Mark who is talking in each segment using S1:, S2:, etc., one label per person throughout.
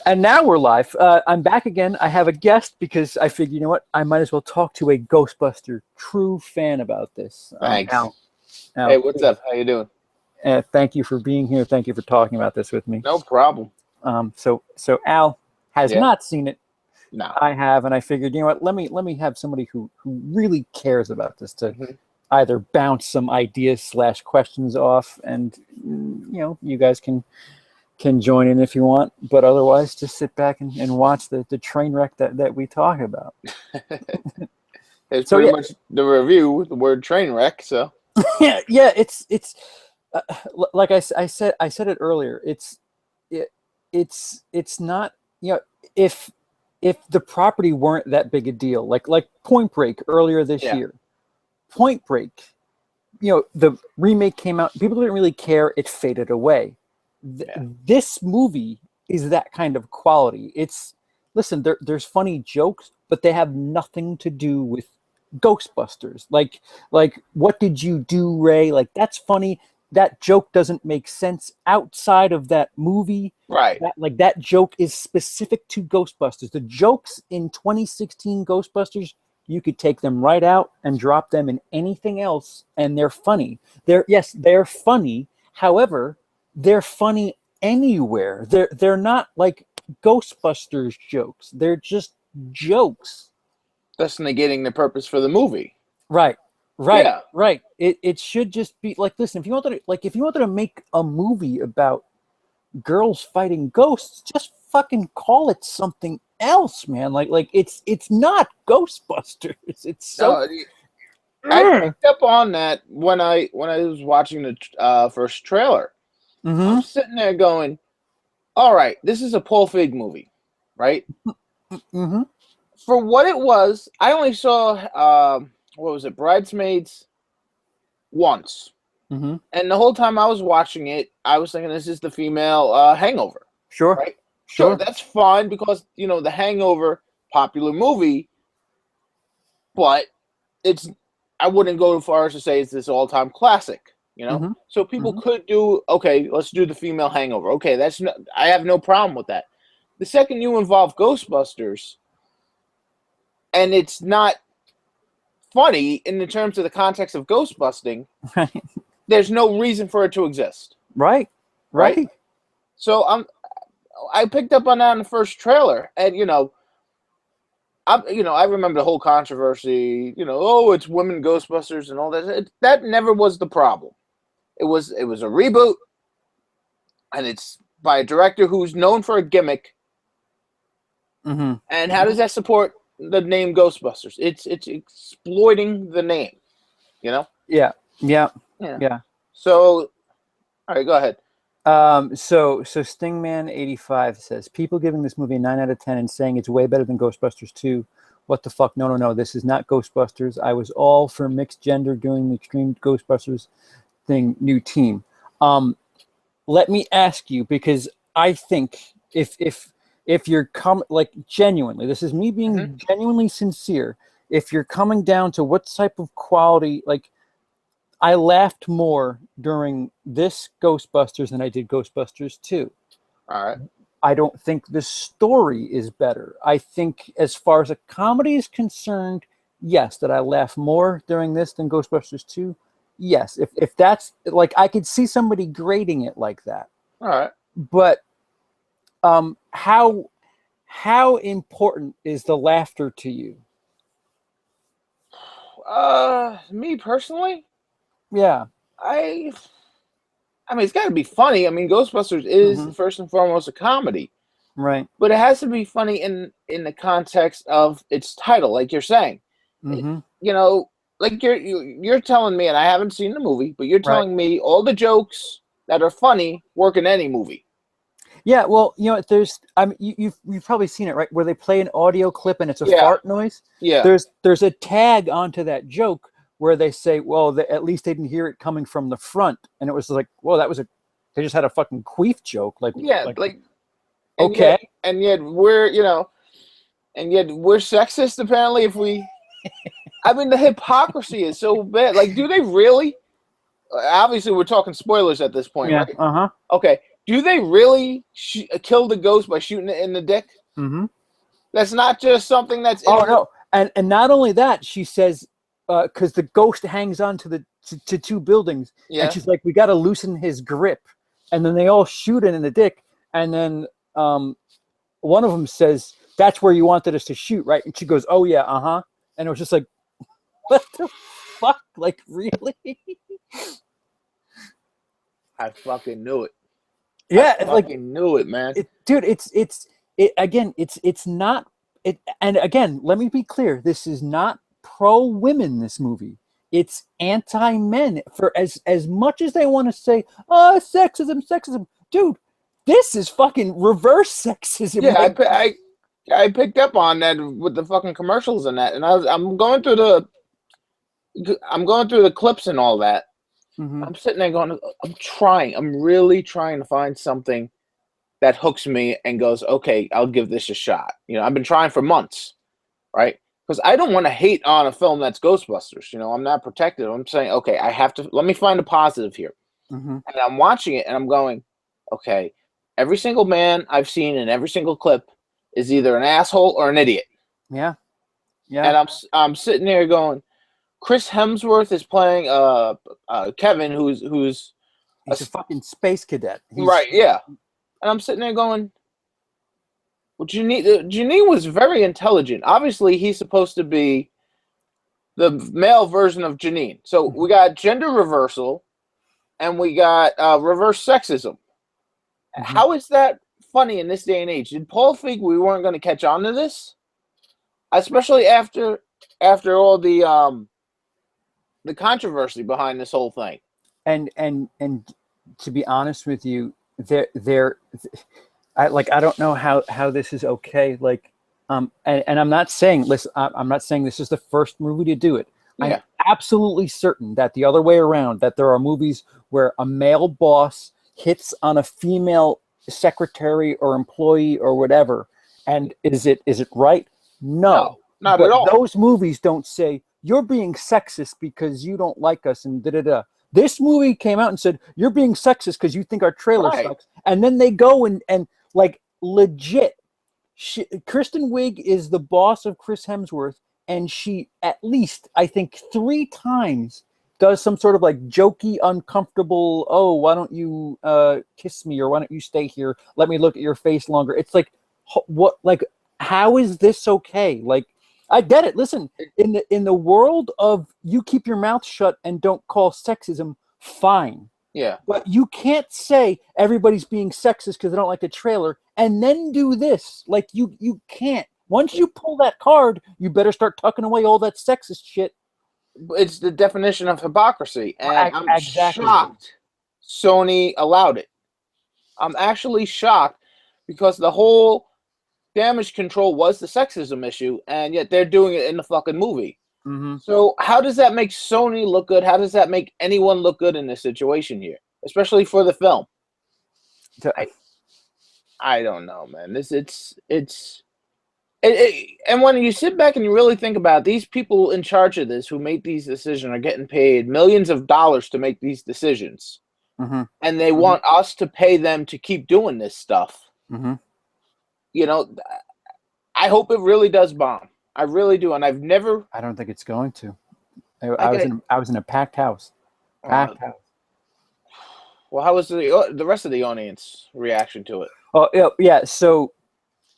S1: And now we're live. I'm back again. I have a guest because I figured, you know what? I might as well talk to a Ghostbuster true fan about this.
S2: Thanks.
S1: Al,
S2: Hey, what's up? How you doing?
S1: thank you for being here. Thank you for talking about this with me.
S2: No problem.
S1: So Al has
S2: Yeah.
S1: not seen it.
S2: No.
S1: I have, and I figured, you know what? Let me have somebody who really cares about this to
S2: Mhm.
S1: either bounce some ideas / questions off, and you guys can join in if you want, but otherwise just sit back and watch the train wreck that we talk about.
S2: It's
S1: So
S2: pretty
S1: yeah,
S2: much the review, the word train wreck. So
S1: yeah, it's uh, like I said it earlier. It's not, if the property weren't that big a deal, like Point Break earlier this
S2: yeah,
S1: year. Point Break, the remake came out, people didn't really care, it faded away.
S2: yeah,
S1: This movie is that kind of quality. Listen, there's funny jokes, but they have nothing to do with Ghostbusters. Like what did you do, Ray? Like, that's funny. That joke doesn't make sense outside of that movie.
S2: right.
S1: That joke is specific to Ghostbusters. The jokes in 2016 Ghostbusters, you could take them right out and drop them in anything else, and they're funny. They're funny. However, they're funny anywhere. They're not like Ghostbusters jokes. They're just jokes.
S2: Thus negating the purpose for the movie.
S1: Right.
S2: Yeah,
S1: Right. It should just be like, listen, if you wanted to make a movie about girls fighting ghosts, just fucking call it something else, man. Like it's not Ghostbusters. It's so
S2: no, I picked up on that when I was watching the first trailer. I'm
S1: mm-hmm.
S2: sitting there going, "All right, this is a Paul Feig movie, right?"
S1: Mm-hmm.
S2: For what it was, I only saw what was it, Bridesmaids once.
S1: Mm-hmm.
S2: And the whole time I was watching it, I was thinking this is the female Hangover,
S1: Sure.
S2: right? Sure,
S1: Sure.
S2: that's fine because the Hangover, popular movie, but it's I wouldn't go as far as to say it's this all-time classic,
S1: Mm-hmm.
S2: So people
S1: Mm-hmm.
S2: could do, okay, let's do the female Hangover. Okay, I have no problem with that. The second you involve Ghostbusters, and it's not funny in the terms of the context of Ghostbusting, there's no reason for it to exist,
S1: Right.
S2: right?
S1: Right.
S2: So I picked up on that in the first trailer, and I remember the whole controversy. Oh, it's women Ghostbusters and all that. That never was the problem. It was a reboot, and it's by a director who's known for a gimmick.
S1: Mm-hmm.
S2: And how does that support the name Ghostbusters? It's exploiting the name.
S1: Yeah.
S2: Yeah.
S1: Yeah.
S2: So, all right, go ahead.
S1: So Stingman85 says, people giving this movie a 9 out of 10 and saying it's way better than Ghostbusters 2. What the fuck? No. This is not Ghostbusters. I was all for mixed gender doing the extreme Ghostbusters thing, new team. Let me ask you, because I think if you're like, genuinely, this is me being genuinely sincere. If you're coming down to what type of quality, like, I laughed more during this Ghostbusters than I did Ghostbusters 2.
S2: All right.
S1: I don't think the story is better. I think as far as a comedy is concerned, yes, that I laugh more during this than Ghostbusters 2. Yes, if that's, like, I could see somebody grading it like that.
S2: All right.
S1: But how important is the laughter to you?
S2: Me personally,
S1: Yeah.
S2: I mean, it's got to be funny. I mean, Ghostbusters is first and foremost a comedy,
S1: Right.
S2: but it has to be funny in the context of its title, like you're saying.
S1: Mm-hmm.
S2: Like you're telling me, and I haven't seen the movie, but you're
S1: Right.
S2: telling me all the jokes that are funny work in any movie.
S1: Yeah, well, there's, you've probably seen it, right? Where they play an audio clip and it's a fart noise.
S2: Yeah.
S1: There's a tag onto that joke where they say, well, at least they didn't hear it coming from the front, and it was like, well, they just had a fucking queef joke,
S2: Yeah,
S1: like
S2: and
S1: okay,
S2: yet we're sexist apparently. If we, I mean, the hypocrisy is so bad. Like, do they really? Obviously, we're talking spoilers at this point,
S1: yeah,
S2: right?
S1: uh-huh,
S2: Okay. do they really kill the ghost by shooting it in the dick?
S1: Mm-hmm.
S2: That's not just something that's.
S1: Oh no, and not only that, she says, because the ghost hangs on to the to two buildings,
S2: Yeah.
S1: and she's like, we got to loosen his grip, and then they all shoot it in the dick, and then one of them says, "That's where you wanted us to shoot, right?" And she goes, "Oh yeah, and it was just like, what the fuck, like really?
S2: I fucking knew it.
S1: Yeah,
S2: I
S1: like
S2: fucking knew it, man.
S1: dude, again, it's not it. And again, let me be clear: this is not pro women. This movie, it's anti men. For as much as they want to say, oh, sexism, dude, this is fucking reverse sexism.
S2: Yeah,
S1: Like,
S2: I picked up on that with the fucking commercials and that, and I'm going through the clips and all that.
S1: mhm.
S2: I'm sitting there going, I'm really trying to find something that hooks me and goes, okay, I'll give this a shot. You know, I've been trying for months, right? Because I don't want to hate on a film that's Ghostbusters. You know, I'm not protected. I'm saying, okay, let me find a positive here.
S1: Mm-hmm.
S2: And I'm watching it and I'm going, okay, every single man I've seen in every single clip is either an asshole or an idiot.
S1: Yeah,
S2: And I'm sitting there going, Chris Hemsworth is playing Kevin, who's
S1: he's a fucking space cadet.
S2: Right, yeah. And I'm sitting there going, well, Janine was very intelligent. Obviously, he's supposed to be the male version of Janine. So we got gender reversal, and we got reverse sexism.
S1: Mm-hmm.
S2: How is that funny in this day and age? Did Paul think we weren't going to catch on to this? Especially after all the controversy behind this whole thing.
S1: And to be honest with you, I don't know how this is okay. Like, and I'm not saying, listen, I'm not saying this is the first movie to do it. Yeah. I'm absolutely certain that the other way around, that there are movies where a male boss hits on a female secretary or employee or whatever. And is it right? No,
S2: not at all.
S1: Those movies don't say you're being sexist because you don't like us and da-da-da. This movie came out and said, you're being sexist because you think our trailer sucks. And then they go and like, legit, Kristen Wiig is the boss of Chris Hemsworth, and she at least, I think, 3 times does some sort of like jokey, uncomfortable, oh, why don't you kiss me, or why don't you stay here? Let me look at your face longer. It's like, what? Like, how is this okay? Like, I get it. Listen, in the world of you keep your mouth shut and don't call sexism, fine.
S2: Yeah.
S1: But you can't say everybody's being sexist because they don't like the trailer and then do this. Like, you can't. Once you pull that card, you better start tucking away all that sexist shit.
S2: It's the definition of hypocrisy. And I'm
S1: exactly.
S2: shocked Sony allowed it. I'm actually shocked because the whole damage control was the sexism issue, and yet they're doing it in the fucking movie.
S1: Mm-hmm.
S2: So how does that make Sony look good? How does that make anyone look good in this situation here, especially for the film? I don't know, man. And when you sit back and you really think about it, these people in charge of this who make these decisions are getting paid millions of dollars to make these decisions, and they want us to pay them to keep doing this stuff. You know, I hope it really does bomb. I really do, and I don't
S1: think it's going to. I was in a packed house. Packed house.
S2: Well, how was the rest of the audience reaction to it?
S1: Oh yeah. So,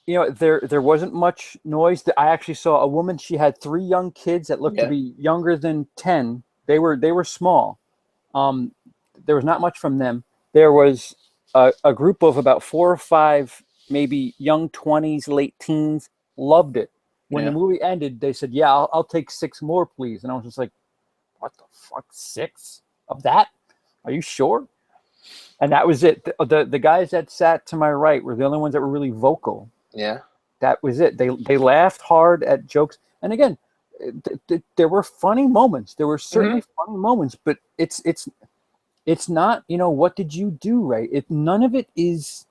S1: you know, there wasn't much noise. I actually saw a woman. She had 3 young kids that looked to be younger than 10. They were small. There was not much from them. There was a group of about 4 or 5, maybe young 20s, late teens. Loved it. When the movie ended, they said, "Yeah, I'll take 6 more, please." And I was just like, "What the fuck? 6 of that? Are you sure?" And that was it. The guys that sat to my right were the only ones that were really vocal.
S2: Yeah,
S1: that was it. They laughed hard at jokes, and again, there were funny moments. There were certainly funny moments, but it's not. You know, what did you do, right? None of it is.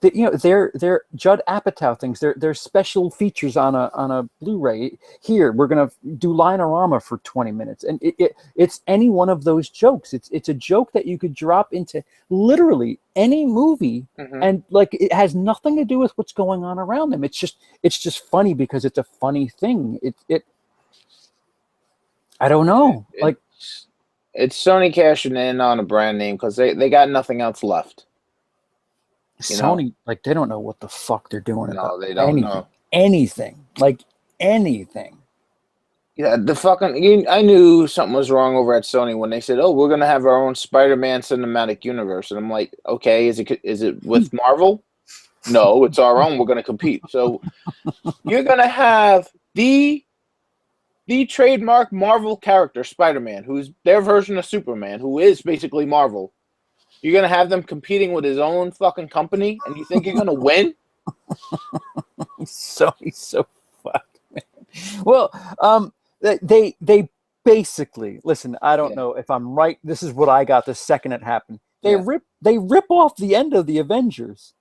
S1: they're Judd Apatow things. They're special features on a Blu-ray. Here, we're gonna do Linorama for 20 minutes, and it's any one of those jokes. It's a joke that you could drop into literally any movie, and like it has nothing to do with what's going on around them. It's just funny because it's a funny thing. I don't know.
S2: It's Sony cashing in on a brand name because they got nothing else left.
S1: Sony, like, they don't know what the fuck they're doing about
S2: they don't know
S1: anything. Like anything.
S2: Yeah, I knew something was wrong over at Sony when they said, "Oh, we're gonna have our own Spider-Man cinematic universe," and I'm like, "Okay, is it with Marvel?" No, it's our own. We're gonna compete. So you're gonna have the trademark Marvel character, Spider-Man, who's their version of Superman, who is basically Marvel. You're going to have them competing with his own fucking company, and you think you're going to win?
S1: He's so fucked, man. Well, they basically, listen, I don't know if I'm right. This is what I got the second it happened. They rip off the end of the Avengers.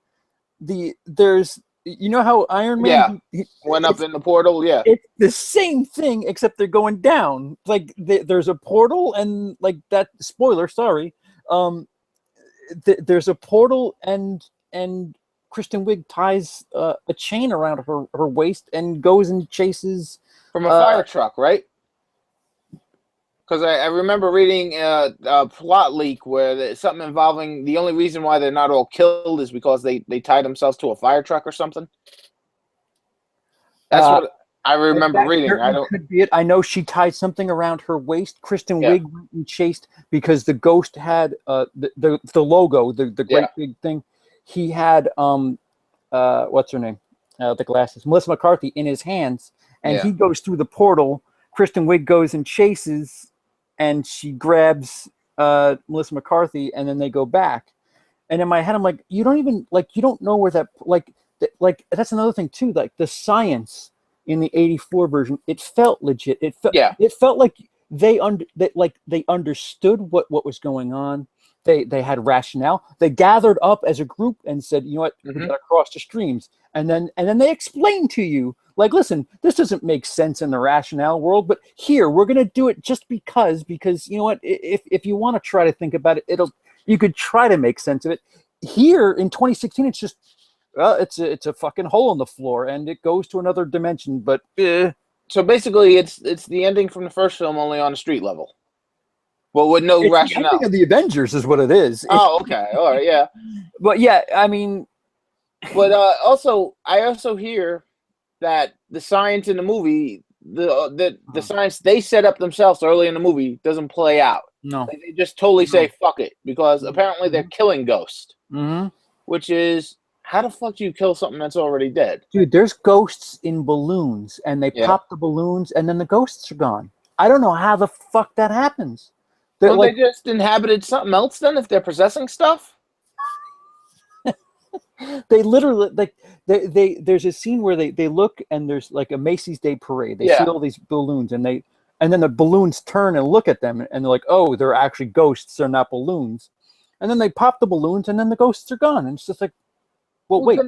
S1: There's, you know how Iron Man
S2: went up in the portal. Yeah,
S1: it's the same thing except they're going down. Like there's a portal and like that. Spoiler, sorry. There's a portal and Kristen Wiig ties a chain around her waist and goes and chases
S2: from a fire truck, right? Because I remember reading a plot leak where there's something involving the only reason why they're not all killed is because they tied themselves to a fire truck or something. That's what I remember reading. I don't.
S1: Could be it. I know she tied something around her waist. Kristen Wiig went and chased because the Ghost had the logo, the great big thing. He had what's her name? The glasses, Melissa McCarthy, in his hands, and he goes through the portal. Kristen Wiig goes and chases, and she grabs Melissa McCarthy, and then they go back. And in my head, I'm like, you don't know where that that's another thing too. Like the science in the '84 version, it felt legit. It felt like they understood what was going on. They had rationale. They gathered up as a group and said, you know what, we gotta cross the streams. And then they explained to you, like, listen, this doesn't make sense in the rationale world, but here we're gonna do it just because you know what, if you want to try to think about it, you could try to make sense of it. Here in 2016, it's just it's a fucking hole in the floor and it goes to another dimension. But
S2: so basically, it's the ending from the first film, only on a street level. Well, with no rationale.
S1: The ending of the Avengers is what it is.
S2: Oh, okay, all right, yeah.
S1: But yeah, I mean,
S2: but I also hear that the science in the movie, the science they set up themselves early in the movie doesn't play out.
S1: No,
S2: they just totally say fuck it because apparently they're killing Ghost, which is, how the fuck do you kill something that's already dead?
S1: Dude, there's ghosts in balloons, and they pop the balloons, and then the ghosts are gone. I don't know how the fuck that happens.
S2: Well, they just inhabited something else then, if they're possessing stuff?
S1: They literally, there's a scene where they look, and there's like a Macy's Day Parade. They see all these balloons, and then the balloons turn and look at them, and they're like, oh, they're actually ghosts, they're not balloons. And then they pop the balloons, and then the ghosts are gone. And it's just like, well, wait,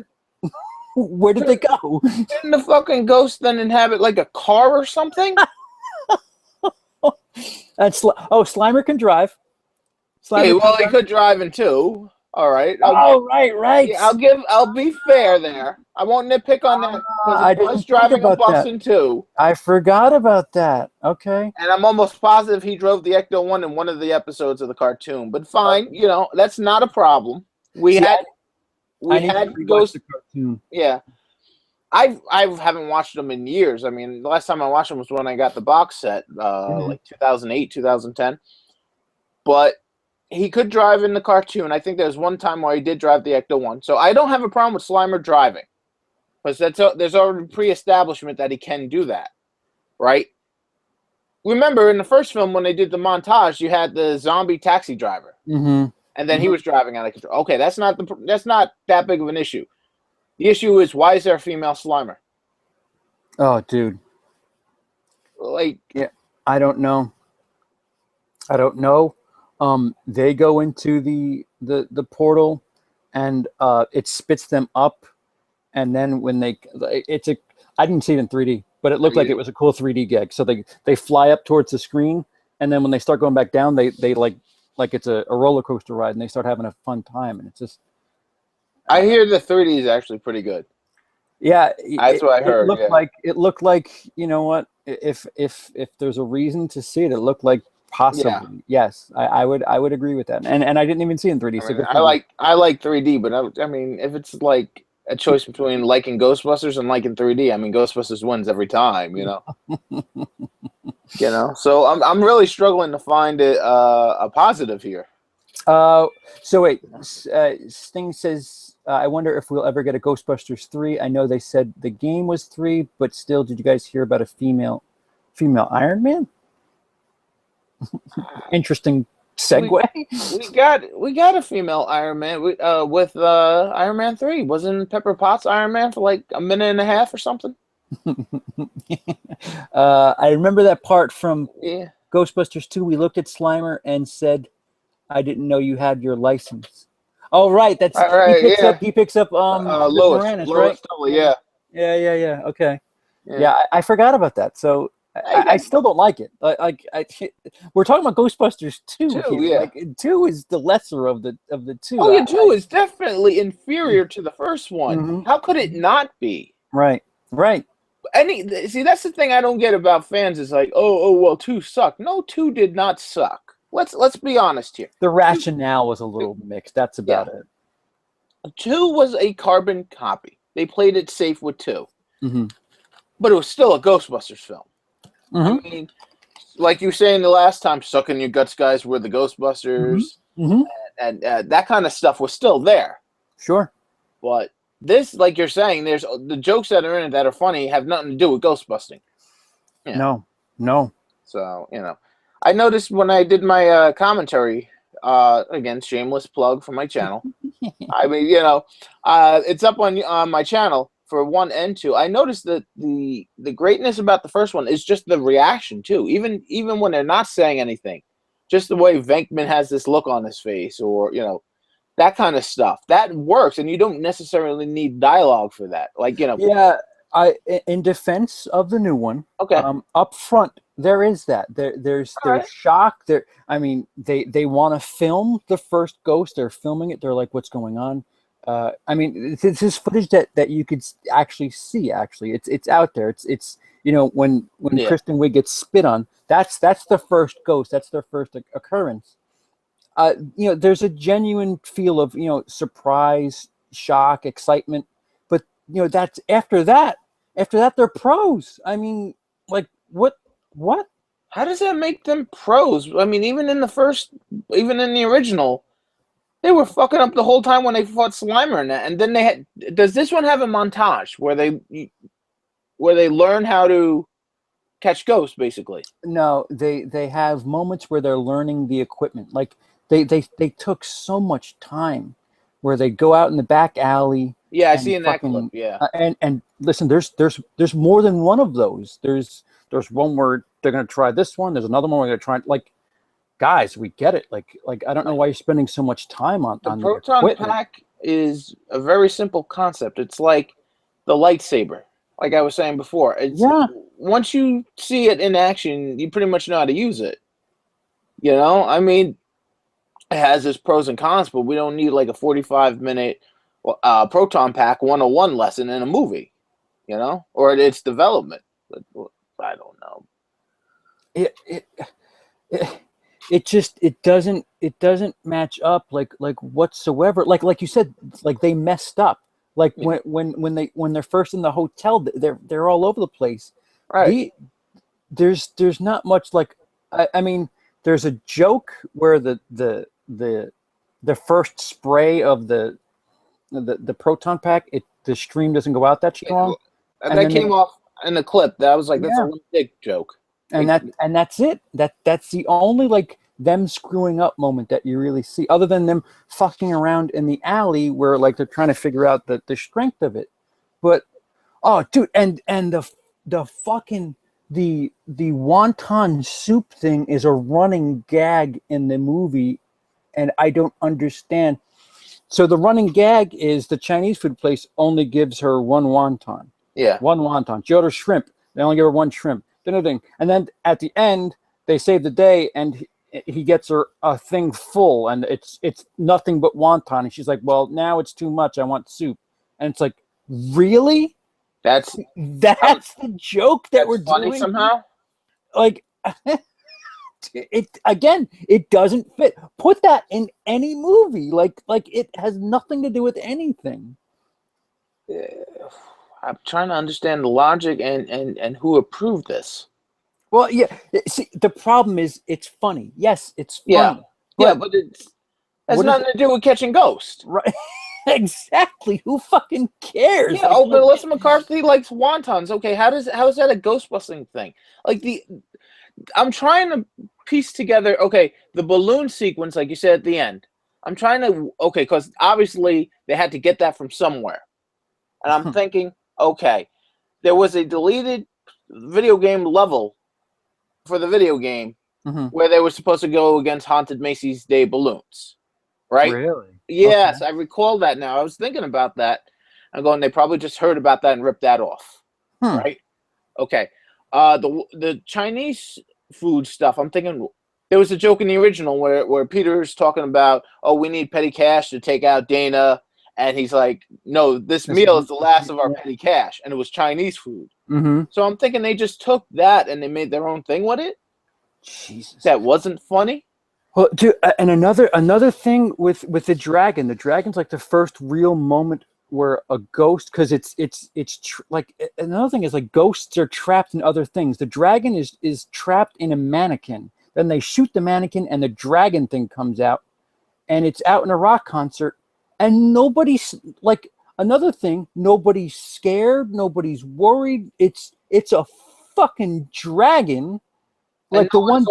S1: where did they go?
S2: Didn't the fucking ghost then inhabit like a car or something?
S1: Slimer can drive.
S2: He could drive in two. All right.
S1: Right.
S2: Yeah, I'll be fair there. I won't nitpick on that because he was driving a bus in two.
S1: I forgot about that. Okay.
S2: And I'm almost positive he drove the Ecto-1 in one of the episodes of the cartoon. But fine, that's not a problem. We had Ghost.
S1: The cartoon.
S2: Yeah. I haven't watched them in years. I mean, the last time I watched them was when I got the box set, like 2008, 2010. But he could drive in the cartoon. I think there was one time where he did drive the Ecto-1. So I don't have a problem with Slimer driving. Because there's already pre-establishment that he can do that. Right? Remember, in the first film, when they did the montage, you had the zombie taxi driver. And then he was driving out of control. Okay, that's not that big of an issue. The issue is, why is there a female Slimer?
S1: Oh, dude. I don't know. They go into the portal. and it spits them up, and then when I didn't see it in 3D, but it looked like it was a cool 3D gag. So they fly up towards the screen, and then when they start going back down, they like it's a roller coaster ride, and they start having a fun time, and it's just.
S2: I hear the 3D is actually pretty good.
S1: Yeah,
S2: that's what I heard.
S1: It looked like, you know what? If there's a reason to see it, it looked like possibly.
S2: Yeah.
S1: Yes, I would agree with that. And I didn't even see it in 3D.
S2: I like 3D, but I mean, if it's like a choice between liking Ghostbusters and liking 3D, I mean, Ghostbusters wins every time. You know. So I'm really struggling to find a positive here.
S1: So wait, Sting says, I wonder if we'll ever get a Ghostbusters 3. I know they said the game was 3, but still, did you guys hear about a female Iron Man? Interesting segue.
S2: We got a female Iron Man with Iron Man 3. Wasn't Pepper Potts Iron Man for like a minute and a half or something?
S1: I remember that part from
S2: Yeah.
S1: Ghostbusters 2. We looked at Slimer and said, I didn't know you had your license. Oh, right. That's
S2: right,
S1: he picks up
S2: Lois
S1: Moranis,
S2: Lois
S1: right?
S2: Tully, yeah.
S1: Yeah. Okay. Yeah, I forgot about that. So I still don't like it. We're talking about Ghostbusters 2 here.
S2: Yeah.
S1: Like 2 is the lesser of the two.
S2: Oh, yeah, 2 is definitely inferior to the first one.
S1: Mm-hmm.
S2: How could it not be?
S1: Right.
S2: See, that's the thing I don't get about fans is like, well, 2 sucked. No, 2 did not suck. Let's be honest here.
S1: The rationale was a little mixed. That's about it.
S2: 2 was a carbon copy. They played it safe with 2.
S1: Mm-hmm.
S2: But it was still a Ghostbusters film.
S1: Mm-hmm.
S2: I mean, like you were saying the last time, Suck in Your Guts guys were the Ghostbusters.
S1: Mm-hmm.
S2: And that kind of stuff was still there.
S1: Sure.
S2: But this, like you're saying, there's the jokes that are in it that are funny have nothing to do with Ghostbusting.
S1: No.
S2: So, I noticed when I did my commentary, again, shameless plug for my channel. I mean, it's up on my channel for 1 and 2. I noticed that the greatness about the first one is just the reaction too. Even when they're not saying anything, just the way Venkman has this look on his face, or that kind of stuff, that works, and you don't necessarily need dialogue for that. Like
S1: Yeah. In defense of the new one,
S2: okay,
S1: up front there is that there's shock there. I mean, they want to film the first Ghost. They're filming it. They're like, what's going on? I mean, this is footage that you could actually see. Actually, it's out there. It's when Kristen Wiig gets spit on. That's the first Ghost. That's their first occurrence. There's a genuine feel of surprise, shock, excitement. That's after that they're pros. I mean, like what?
S2: How does that make them pros? I mean, even in the original, they were fucking up the whole time when they fought Slimer and that. And then does this one have a montage where they learn how to catch ghosts, basically?
S1: No, they have moments where they're learning the equipment. Like they took so much time where they go out in the back alley.
S2: Yeah, I see in that clip. Yeah,
S1: and listen, there's more than one of those. There's one where they're gonna try this one. There's another one where they're trying. Like, guys, we get it. Like I don't know why you're spending so much time on
S2: the proton pack is a very simple concept. It's like the lightsaber. Like I was saying before, once you see it in action, you pretty much know how to use it. I mean, it has its pros and cons, but we don't need like a 45-minute proton pack 101 lesson in a movie, or its development. But I don't know.
S1: It doesn't match up like whatsoever. Like you said, like they messed up. Like when they're first in the hotel, they're all over the place.
S2: Right.
S1: There's not much like I mean, there's a joke where the first spray of the proton pack, the stream doesn't go out that strong.
S2: And that came off in the clip. That was like, that's a little big joke.
S1: And that's it. That's the only like them screwing up moment that you really see, other than them fucking around in the alley where like they're trying to figure out the strength of it. But oh dude, and the fucking the wonton soup thing is a running gag in the movie, and I don't understand. So the running gag is the Chinese food place only gives her one wonton.
S2: Yeah.
S1: One wonton. She orders shrimp. They only give her one shrimp. And then at the end, they save the day, and he gets her a thing full, and it's nothing but wonton. And she's like, well, now it's too much. I want soup. And it's like, really?
S2: That's
S1: the joke that we're
S2: funny
S1: doing?
S2: somehow?
S1: Like, it doesn't fit. Put that in any movie. Like it has nothing to do with anything.
S2: I'm trying to understand the logic and who approved this.
S1: Well, yeah. See, the problem is it's funny. Yes, it's
S2: Yeah,
S1: funny.
S2: but it has nothing to do with catching ghosts.
S1: Right. Exactly. Who fucking cares?
S2: Yeah. But Melissa McCarthy likes wontons. Okay, how is that a ghost busting thing? Like I'm trying to piece together. Okay, the balloon sequence, like you said at the end. I'm trying to because obviously they had to get that from somewhere, and I'm thinking, okay, there was a deleted video game level for the video game where they were supposed to go against Haunted Macy's Day balloons, right?
S1: Really?
S2: Yes,
S1: Okay.
S2: I recall that now. I was thinking about that. I'm going, they probably just heard about that and ripped that off, right? Okay. The Chinese food stuff, I'm thinking there was a joke in the original where Peter's talking about, oh, we need petty cash to take out Dana. And he's like, no, this meal is the last of our petty cash. And it was Chinese food. So I'm thinking they just took that and they made their own thing with it.
S1: Jesus.
S2: That wasn't funny.
S1: Well, dude, and another thing with the dragon. The dragon's like the first real moment where a ghost, because like another thing is like ghosts are trapped in other things. The dragon is trapped in a mannequin. Then they shoot the mannequin and the dragon thing comes out, and it's out in a rock concert, and nobody's like, another thing, nobody's scared, nobody's worried. It's a fucking dragon. Like the one,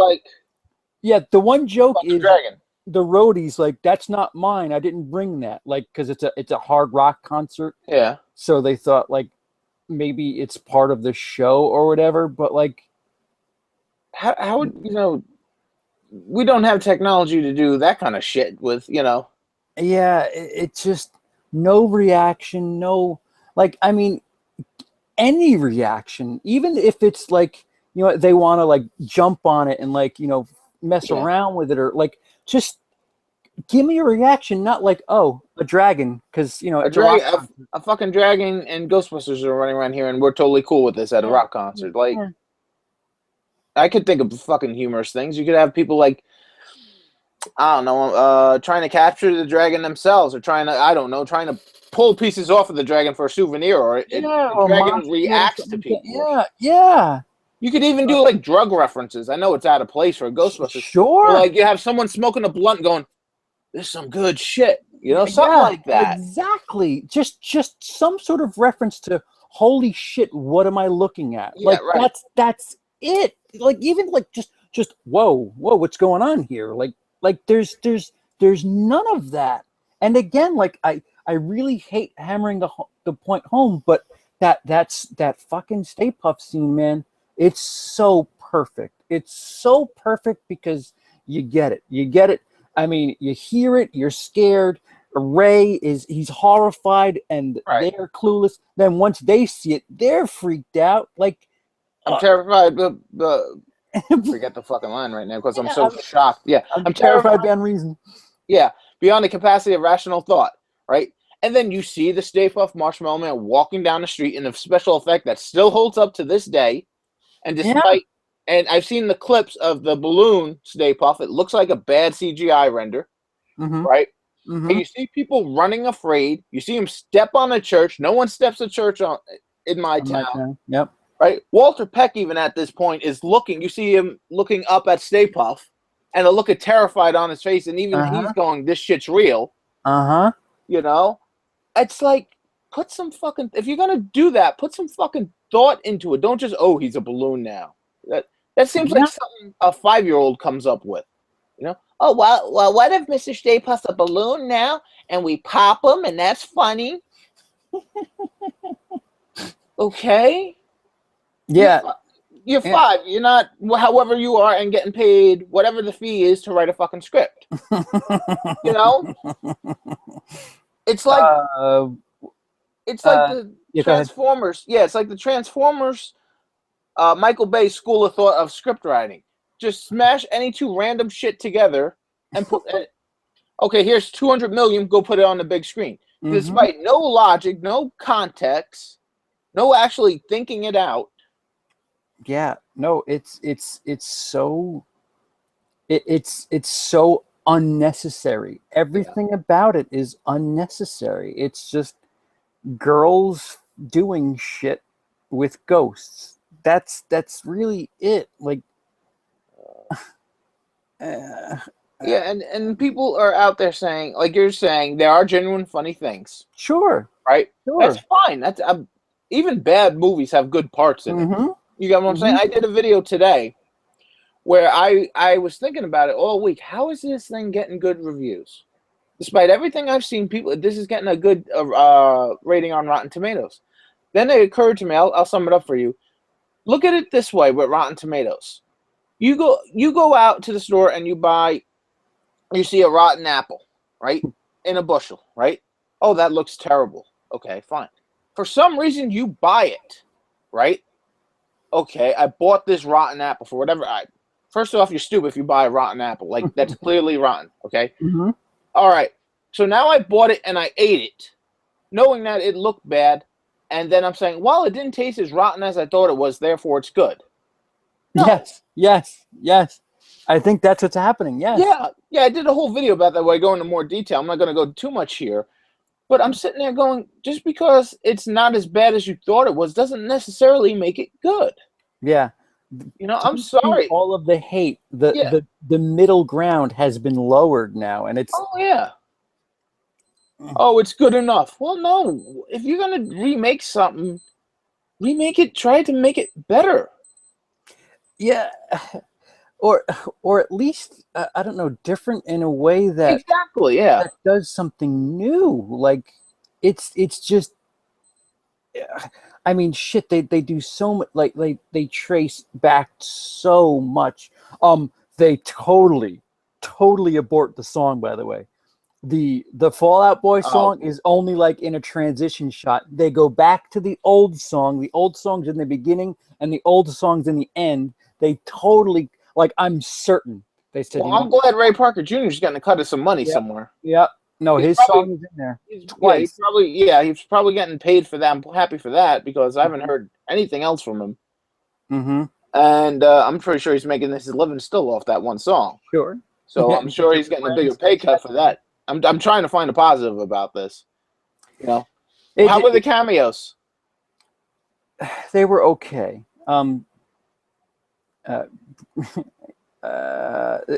S1: the one joke is
S2: dragon.
S1: The roadie's like, that's not mine. I didn't bring that. Like, because it's a hard rock concert.
S2: Yeah.
S1: So they thought like maybe it's part of the show or whatever. But like,
S2: how would we don't have technology to do that kind of shit with
S1: Yeah, it's just no reaction. No, like, I mean, any reaction, even if it's like, they want to like jump on it and like, mess around with it, or like, just give me a reaction, not like, oh, a dragon, because
S2: a fucking dragon and Ghostbusters are running around here and we're totally cool with this at a rock concert. Like, I could think of fucking humorous things. You could have people like, I don't know, trying to capture the dragon themselves, or trying to pull pieces off of the dragon for a souvenir, or the dragon reacts to people.
S1: Yeah.
S2: You could even do like drug references. I know it's out of place for a Ghostbusters.
S1: Sure.
S2: Or like you have someone smoking a blunt going, "There's some good shit," something like that.
S1: Exactly. Just some sort of reference to, holy shit, what am I looking at?
S2: Yeah,
S1: like
S2: right.
S1: that's it. Like, even like just whoa, what's going on here? Like there's none of that. And again, like I really hate hammering the point home, but that fucking Stay Puft scene, man. It's so perfect. It's so perfect because you get it. I mean, you hear it, you're scared. Ray he's horrified, and they're clueless. Then once they see it, they're freaked out. Like,
S2: I'm terrified. Forget the fucking line right now because I'm so shocked. Yeah,
S1: I'm terrified beyond reason.
S2: Yeah, beyond the capacity of rational thought, right? And then you see the Stay Puft Marshmallow Man walking down the street in a special effect that still holds up to this day. And and I've seen the clips of the balloon Stay Puft. It looks like a bad CGI render, right? And you see people running afraid. You see him step on a church. No one steps a church in my town.
S1: Yep.
S2: Right? Walter Peck, even at this point, is looking. You see him looking up at Stay Puft, and a look of terrified on his face. And even he's going, "This shit's real." It's like, put some fucking, if you're gonna do that, put some fucking thought into it. Don't just, oh, he's a balloon now. That seems like something a 5-year-old comes up with. Oh, well, what if Mr. Stay Puft's a balloon now and we pop him and that's funny? Okay.
S1: Yeah.
S2: You're 5. You're not, however you are, and getting paid whatever the fee is to write a fucking script. You know, it's like
S1: uh,
S2: it's like
S1: uh,
S2: the
S1: yeah, go ahead.
S2: Transformers. Yeah, it's like the Transformers. Michael Bay's school of thought of script writing. Just smash any two random shit together and put. Okay, here's 200 million. Go put it on the big screen.
S1: Mm-hmm.
S2: Despite no logic, no context, no actually thinking it out.
S1: Yeah, no, it's so unnecessary.
S2: Yeah.
S1: Everything about it is unnecessary. It's just girls doing shit with ghosts. That's really it. Like, uh,
S2: Yeah, and people are out there saying, like you're saying, there are genuine funny things,
S1: sure,
S2: right? That's
S1: sure.
S2: fine. That's even bad movies have good parts in it.
S1: Mm-hmm.
S2: You get what I'm saying?
S1: Mm-hmm.
S2: I did a video today where I was thinking about it all week. How is this thing getting good reviews? Despite everything I've seen, people this is getting a good rating on Rotten Tomatoes. Then it occurred to me. I'll sum it up for you. Look at it this way with Rotten Tomatoes. You go out to the store and you see a rotten apple, right? In a bushel, right? Oh, that looks terrible. Okay, fine. For some reason, you buy it, right? Okay, I bought this rotten apple for whatever. First off, you're stupid if you buy a rotten apple. Like, that's clearly rotten, okay?
S1: Mm-hmm.
S2: All right. So now I bought it and I ate it, knowing that it looked bad. And then I'm saying, well, it didn't taste as rotten as I thought it was, therefore it's good. No.
S1: Yes, yes, yes. I think that's what's happening. Yes.
S2: Yeah, I did a whole video about that where I go into more detail. I'm not going to go too much here. But I'm sitting there going, just because it's not as bad as you thought it was doesn't necessarily make it good.
S1: Yeah.
S2: You know, I'm
S1: Due to
S2: sorry.
S1: all of the hate, the,
S2: Yeah.
S1: the middle ground has been lowered now, and it's
S2: Oh, yeah. Oh, it's good enough. Well, no. If you're going to remake something, remake it, try to make it better.
S1: yeah, or at least I don't know, different in a way that
S2: Exactly, yeah.
S1: does something new. Like it's just I mean, shit. They do so much. Like they trace back so much. They totally abort the song. By the way, the Fallout Boy
S2: Oh,
S1: song is only like in a transition shot. They go back to the old song. The old song's in the beginning, and the old song's in the end. They totally like. I'm certain they said,
S2: well, I'm glad Ray Parker Jr. is getting a cut of some money
S1: Yep,
S2: somewhere.
S1: yep. No,
S2: He's
S1: his
S2: probably
S1: song is in there
S2: yeah,
S1: twice.
S2: he's probably getting paid for that. I'm happy for that because I haven't heard anything else from him.
S1: Mm-hmm.
S2: And I'm pretty sure he's making his living still off that one song.
S1: Sure.
S2: So I'm sure he's getting a bigger pay cut for that. I'm trying to find a positive about this. You know, how were the cameos?
S1: They were okay. Uh,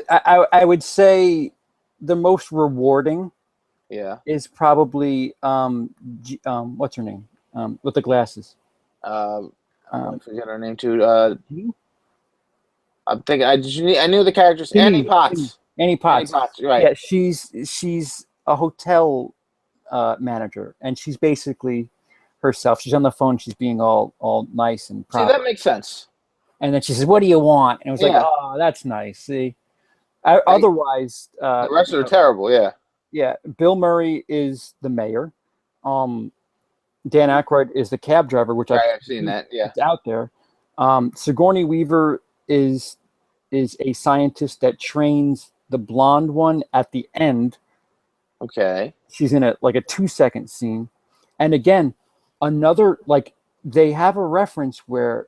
S1: I would say the most rewarding
S2: Yeah.
S1: is probably what's her name with the glasses.
S2: I forget her name too. I'm thinking I knew the characters. Annie Potts.
S1: Annie Potts.
S2: Annie Potts. Right.
S1: Yeah, she's a hotel manager, and she's basically herself. She's on the phone. She's being all nice and
S2: See,
S1: proper.
S2: that makes sense.
S1: And then she says, "What do you want?" And it was like,
S2: Yeah.
S1: "Oh, that's nice." See, otherwise,
S2: The rest are terrible. Yeah.
S1: yeah. Bill Murray is the mayor. Dan Aykroyd is the cab driver, which
S2: Right, I've seen that. Yeah.
S1: it's out there. Sigourney Weaver is a scientist that trains the blonde one at the end.
S2: Okay.
S1: She's in a 2-second scene, and again, another like they have a reference where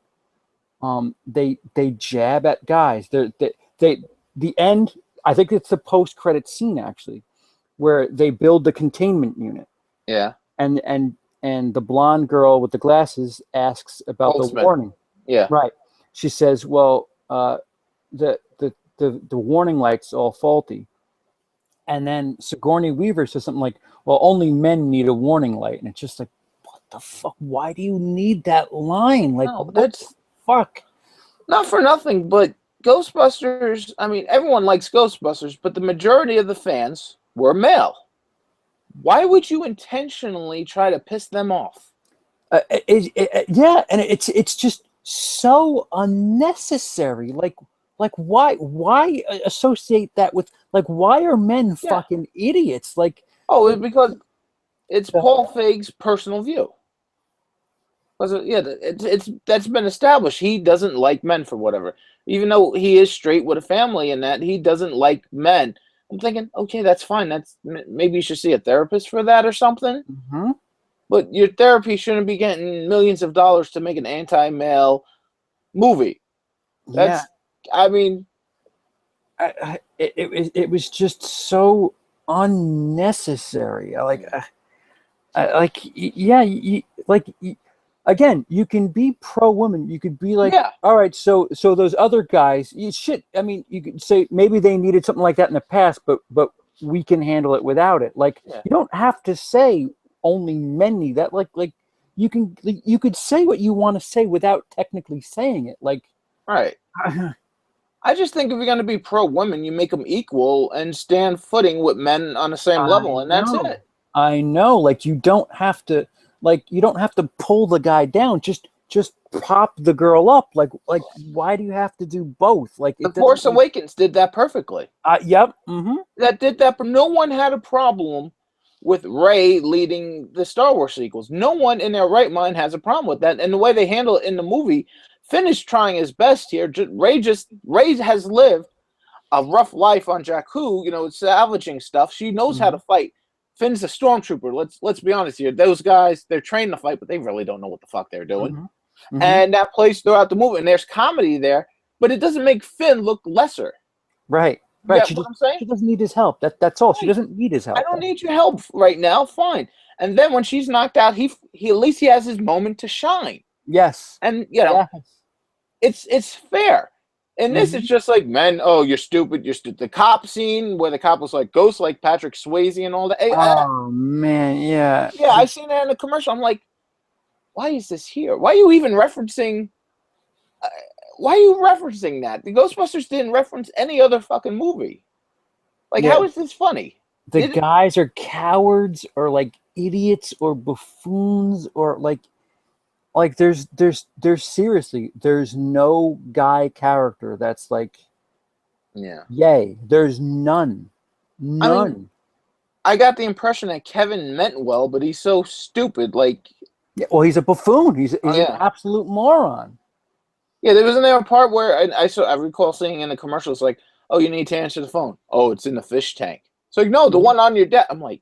S1: they jab at guys. The end. I think it's the post-credit scene actually, where they build the containment unit.
S2: Yeah.
S1: And the blonde girl with the glasses asks about
S2: Holtzman.
S1: the warning.
S2: Yeah.
S1: Right. She says, "Well, the warning light's all faulty." And then Sigourney Weaver says something like, "Well, only men need a warning light." And it's just like, what the fuck? Why do you need that line? Like,
S2: No,
S1: what
S2: that's
S1: the fuck?
S2: not for nothing, but Ghostbusters. I mean, everyone likes Ghostbusters, but the majority of the fans were male. Why would you intentionally try to piss them off?
S1: Yeah, and it's just so unnecessary. Like like why associate that with, like, why are men fucking idiots? Like,
S2: oh, it's because it's Paul Feig's personal view. Because it's that's been established. He doesn't like men for whatever, even though he is straight with a family and that he doesn't like men. I'm thinking, okay, that's fine. That's maybe you should see a therapist for that or something.
S1: mm-hmm.
S2: But your therapy shouldn't be getting millions of dollars to make an anti-male movie. That's, I mean,
S1: it was just so unnecessary. Again, you can be pro woman. You could be like, all right, so those other guys, I mean, you could say maybe they needed something like that in the past, but we can handle it without it. Like, you don't have to say only men need that. Like you could say what you want to say without technically saying it. Like,
S2: right. I just think if you're going to be pro women, you make them equal and stand footing with men on the same level, and that's it.
S1: I know. Like, you don't have to pull the guy down. Just prop the girl up. Like why do you have to do both? Like,
S2: The Force Awakens did that perfectly.
S1: Yep. Mm-hmm.
S2: That did that, but no one had a problem with Rey leading the Star Wars sequels. No one in their right mind has a problem with that. And the way they handle it in the movie, Finn is trying his best here. Rey has lived a rough life on Jakku, salvaging stuff. She knows how to fight. Finn's a stormtrooper. Let's be honest here. Those guys, they're trained to fight, but they really don't know what the fuck they're doing.
S1: Mm-hmm. Mm-hmm.
S2: And that plays throughout the movie. And there's comedy there, but it doesn't make Finn lolook lesser.
S1: Right.
S2: Right. She
S1: doesn't need his help. That's all. Right. She doesn't need his help.
S2: I don't need your help right now. Fine. And then when she's knocked out, he at least he has his moment to shine.
S1: Yes.
S2: And it's fair. And this is just like, men, oh, you're stupid. You're stupid. The cop scene where the cop was like ghost, like Patrick Swayze and all that.
S1: Man, yeah.
S2: Yeah, I seen that in the commercial. I'm like, why is this here? Why are you even referencing? Why are you referencing that? The Ghostbusters didn't reference any other fucking movie. Like, how is this funny?
S1: The guys are cowards or like idiots or buffoons or like there's seriously, there's no guy character that's like, yay. There's none.
S2: I mean, I got the impression that Kevin meant well, but he's so stupid. Like,
S1: well, he's a buffoon. He's an absolute moron.
S2: Yeah, there wasn't there a part where I recall seeing in the commercials like, oh, you need to answer the phone. Oh, it's in the fish tank. So like, no, the one on your desk. I'm like,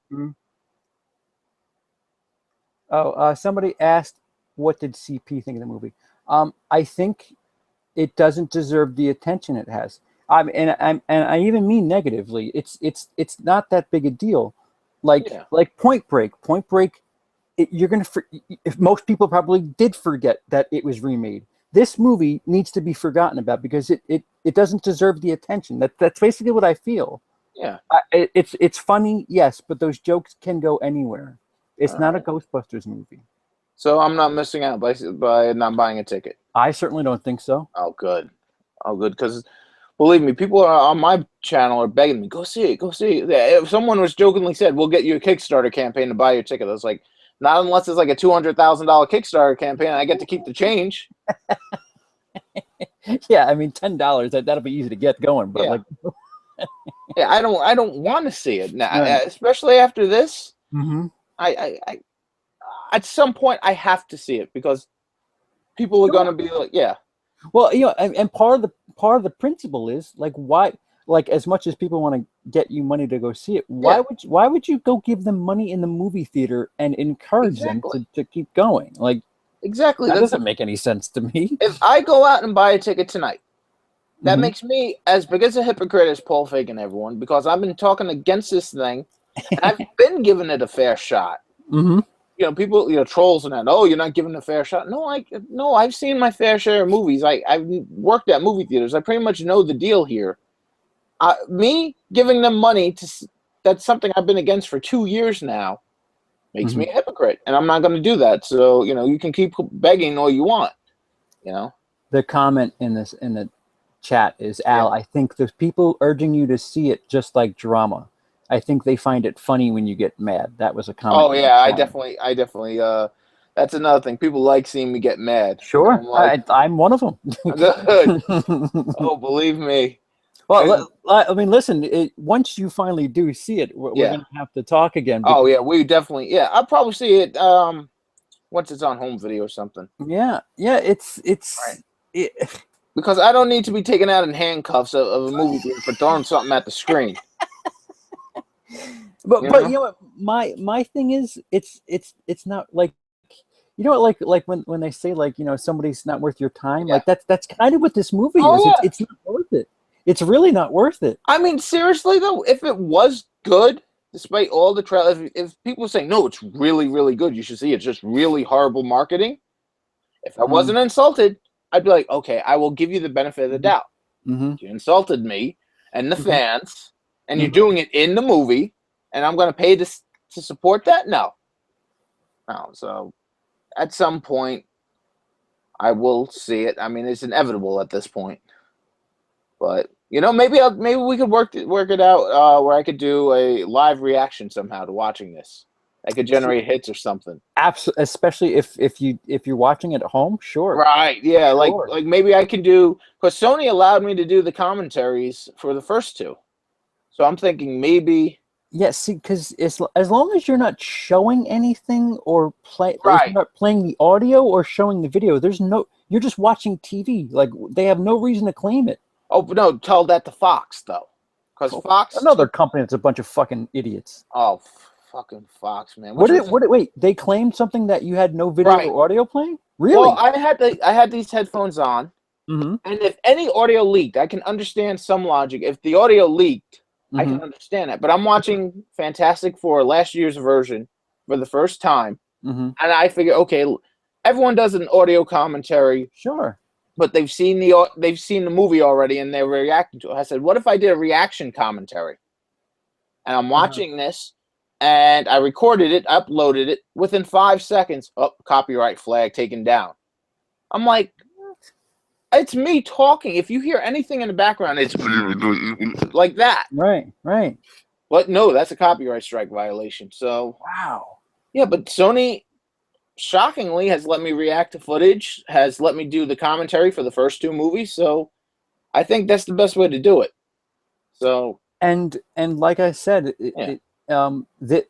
S1: somebody asked, what did CP think of the movie? I think it doesn't deserve the attention it has. And I even mean negatively. It's not that big a deal. Like Point Break. Point Break. If most people probably did forget that it was remade. This movie needs to be forgotten about because it doesn't deserve the attention. That's basically what I feel.
S2: Yeah.
S1: It's funny, yes, but those jokes can go anywhere. It's not a Ghostbusters movie.
S2: So I'm not missing out by not buying a ticket.
S1: I certainly don't think so.
S2: Oh, good. Because believe me, people on my channel are begging me, go see it, go see it. If someone was jokingly said, we'll get you a Kickstarter campaign to buy your ticket, I was like, not unless it's like a $200,000 Kickstarter campaign. I get to keep the change.
S1: Yeah, I mean, $10 that'll be easy to get going, but
S2: I don't want to see it now, especially after this.
S1: Mm-hmm.
S2: I at some point I have to see it because people are going to be like,
S1: Well, and part of the principle is like, why? Like, as much as people want to get you money to go see it, why would you go give them money in the movie theater and encourage them to keep going? Like,
S2: exactly,
S1: that doesn't make any sense to me.
S2: If I go out and buy a ticket tonight, that makes me as big as a hypocrite as Paul Feig and everyone, because I've been talking against this thing. And I've been giving it a fair shot.
S1: Mm-hmm.
S2: People, trolls and that. Oh, you're not giving it a fair shot. No, I've seen my fair share of movies. I've worked at movie theaters. I pretty much know the deal here. Me giving them money that's something I've been against for 2 years now makes me a hypocrite, and I'm not going to do that. So, you can keep begging all you want,
S1: The comment in the chat is, Al, I think there's people urging you to see it just like drama. I think they find it funny when you get mad. That was a comment.
S2: Oh yeah, I definitely That's another thing. People like seeing me get mad.
S1: Sure,
S2: I'm like,
S1: I'm one of them.
S2: good. Oh, believe me. And
S1: Well, I mean, listen. Once you finally do see it, we're
S2: yeah.
S1: gonna have to talk again
S2: Oh,
S1: because
S2: yeah. We definitely. Yeah, I'll probably see it. Once it's on home video or something.
S1: yeah,
S2: Right.
S1: it,
S2: Because I don't need to be taken out in handcuffs of a movie theater for throwing something at the screen. You
S1: but you
S2: know?
S1: know what? My thing is, it's not like you know what, like when they say like somebody's not worth your time,
S2: Yeah.
S1: like that's kind of what this movie
S2: Oh
S1: is.
S2: yeah.
S1: It's not worth it. It's really not worth it.
S2: I mean, seriously though, if it was good, despite all the trailers, if people say no, it's really, really good, you should see it's just really horrible marketing. If I
S1: Mm,
S2: wasn't insulted, I'd be like, okay, I will give you the benefit of the
S1: mhm,
S2: doubt.
S1: mhm,
S2: You insulted me and the
S1: mhm,
S2: fans, and you're
S1: mhm.
S2: doing it in the movie, and I'm going to pay this to support that? No, no. So at some point, I will see it. I mean, it's inevitable at this point. But maybe we could work it out where I could do a live reaction somehow to watching this. I could generate hits or something.
S1: Absolutely, especially if you're watching it at home, sure,
S2: Right? Yeah. Like
S1: sure.
S2: like maybe I can do because Sony allowed me to do the commentaries for the first two. So I'm thinking maybe.
S1: Yeah, see, because as long as you're not showing anything or if you're
S2: Right.
S1: not playing the audio or showing the video, you're just watching TV. Like they have no reason to claim it.
S2: Oh no, tell that to Fox though, because Fox
S1: Another
S2: took.
S1: company that's a bunch of fucking idiots.
S2: Oh, fucking Fox, man.
S1: What
S2: Which
S1: did
S2: was
S1: it? What? Wait, they claimed something that you had no video
S2: right.
S1: or audio playing?
S2: Well,
S1: Really?
S2: I had these headphones on.
S1: Mm-hmm.
S2: And if any audio leaked, I can understand some logic. If the audio leaked, I
S1: Mm-hmm.
S2: can understand that. But I'm watching Fantastic Four last year's version for the first time,
S1: Mm-hmm.
S2: and I figure, okay, everyone does an audio commentary,
S1: Sure.
S2: but they've seen the movie already and they're reacting to it. I said, what if I did a reaction commentary? And I'm
S1: Uh-huh.
S2: watching this, and I recorded it, uploaded it. Within 5 seconds, oh, copyright flag taken down. I'm like, it's me talking. If you hear anything in the background, it's like that.
S1: Right. Right.
S2: But no, that's a copyright strike violation. So
S1: Wow.
S2: yeah, but Sony shockingly has let me react to footage, has let me do the commentary for the first two movies. So I think that's the best way to do it. So
S1: And like I said,
S2: yeah,
S1: that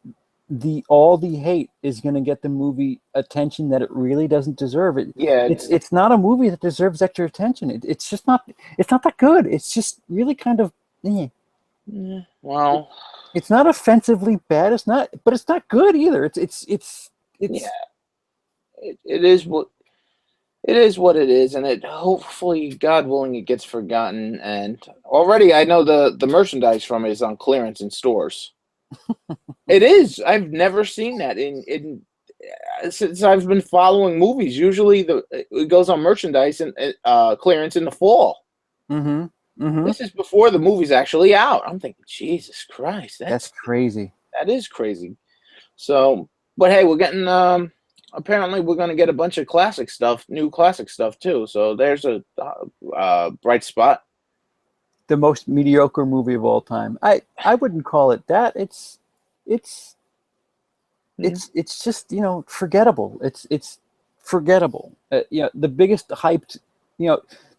S1: the all the hate is going to get the movie attention that it really doesn't deserve.
S2: yeah.
S1: It's not a movie that deserves extra attention. It's just not. It's not that good. It's just really kind of. It,
S2: Well,
S1: it's not offensively bad. It's not, but it's not good either.
S2: yeah.
S1: It's.
S2: It is what it is, and it hopefully, God willing, it gets forgotten. And already, I know the merchandise from it is on clearance in stores. It is. I've never seen that in since I've been following movies. Usually, it goes on merchandise and clearance in the fall.
S1: Mm-hmm. Mm-hmm.
S2: This is before the movie's actually out. I'm thinking, Jesus Christ,
S1: That's crazy.
S2: that is crazy. So, but hey, we're getting apparently we're going to get a bunch of classic stuff, new classic stuff too. So there's a bright spot.
S1: The most mediocre movie of all time. I wouldn't call it that. It's it's just forgettable. It's forgettable. The biggest hyped.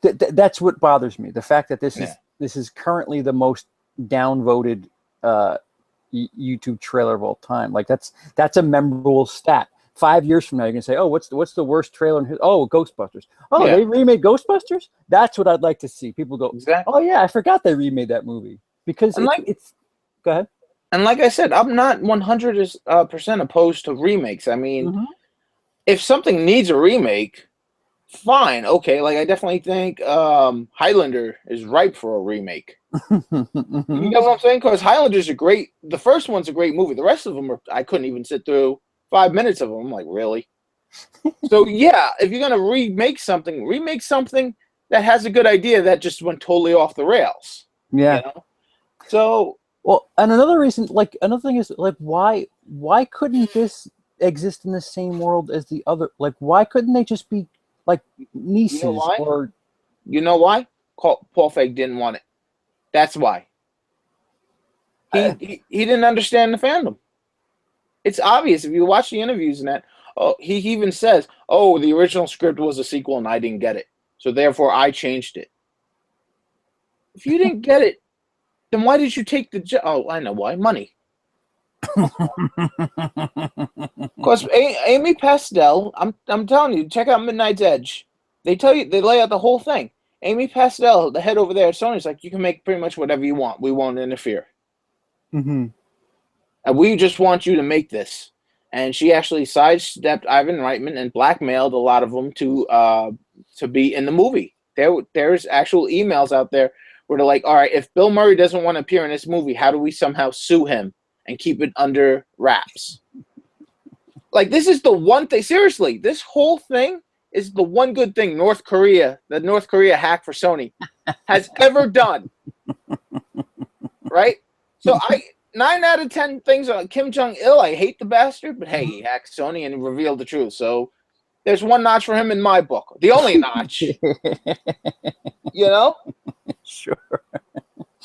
S1: That's what bothers me. The fact that
S2: Yeah.
S1: this is currently the most downvoted YouTube trailer of all time. Like that's a memorable stat. 5 years from now, you're gonna say, "Oh, what's the worst trailer?" Oh, Ghostbusters. Oh,
S2: Yeah,
S1: they remade Ghostbusters. That's what I'd like to see. People go, "Oh
S2: exactly.
S1: yeah, I forgot they remade that movie," because
S2: And like
S1: it's. Go ahead.
S2: I said, I'm not 100% opposed to remakes. I mean,
S1: Mm-hmm.
S2: if something needs a remake, fine, okay. Like I definitely think Highlander is ripe for a remake. You
S1: Mm-hmm.
S2: know what I'm saying? Because Highlander's a great. The first one's a great movie. The rest of them I couldn't even sit through 5 minutes of them. I'm like, really? So yeah, if you're gonna remake something that has a good idea that just went totally off the rails. You
S1: Yeah.
S2: know. So
S1: Well, and another reason, like another thing is like why couldn't this exist in the same world as the other? Like why couldn't they just be like
S2: you know
S1: nieces
S2: why?
S1: or
S2: You know why? Paul Feig didn't want it. That's why.
S1: uh,
S2: He didn't understand the fandom. It's obvious if you watch the interviews and that. Oh, he even says, "Oh, the original script was a sequel and I didn't get it, so therefore I changed it." If you didn't get it, then why did you take the job? Oh, I know why. Money. Because Amy Pastel, I'm telling you, check out Midnight's Edge. They tell you, they lay out the whole thing. Amy Pastel, the head over there at Sony's like, you can make pretty much whatever you want. We won't interfere.
S1: Mm-hmm.
S2: And we just want you to make this. And she actually sidestepped Ivan Reitman and blackmailed a lot of them to be in the movie. There's actual emails out there where they're like, all right, if Bill Murray doesn't want to appear in this movie, how do we somehow sue him and keep it under wraps? Like, this is the one thing, seriously, this whole thing is the one good thing the North Korea hack for Sony has ever done. Right? So 9 out of 10 things on Kim Jong-il, I hate the bastard, but hey, he hacked Sony and revealed the truth. So there's one notch for him in my book. The only notch. You know?
S1: Sure.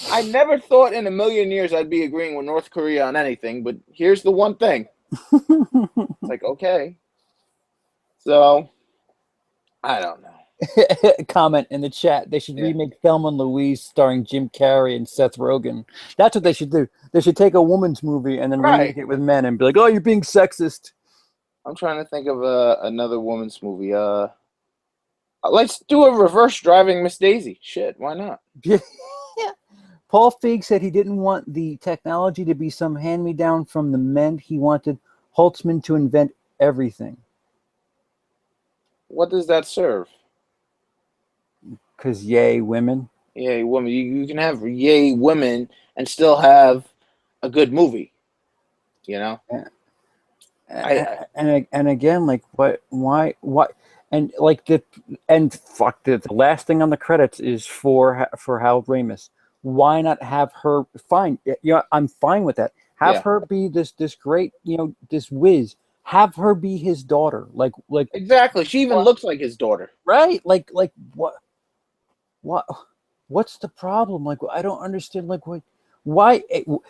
S2: I never thought in a million years I'd be agreeing with North Korea on anything, but here's the one thing. It's like, okay. So, I don't know.
S1: Comment in the chat. They should remake Thelma and Louise starring Jim Carrey and Seth Rogen. That's what they should do. They should take a woman's movie and then remake it with men and be like, oh, you're being sexist.
S2: I'm trying to think of another woman's movie. Let's do a reverse driving Miss Daisy. Shit, why not?
S1: Yeah. Paul Feig said he didn't want the technology to be some hand-me-down from the men. He wanted Holtzman to invent everything.
S2: What does that serve?
S1: Because yay, women.
S2: Yay, women. You can have yay, women and still have a good movie. You know?
S1: Yeah. And again, like, why? And like the last thing on the credits is for Harold Ramis. Why not have her? Fine, I'm fine with that. Have her be this great, this whiz. Have her be his daughter, like
S2: exactly. She even looks like his daughter,
S1: right? Like what's the problem? Like, I don't understand. Like, why?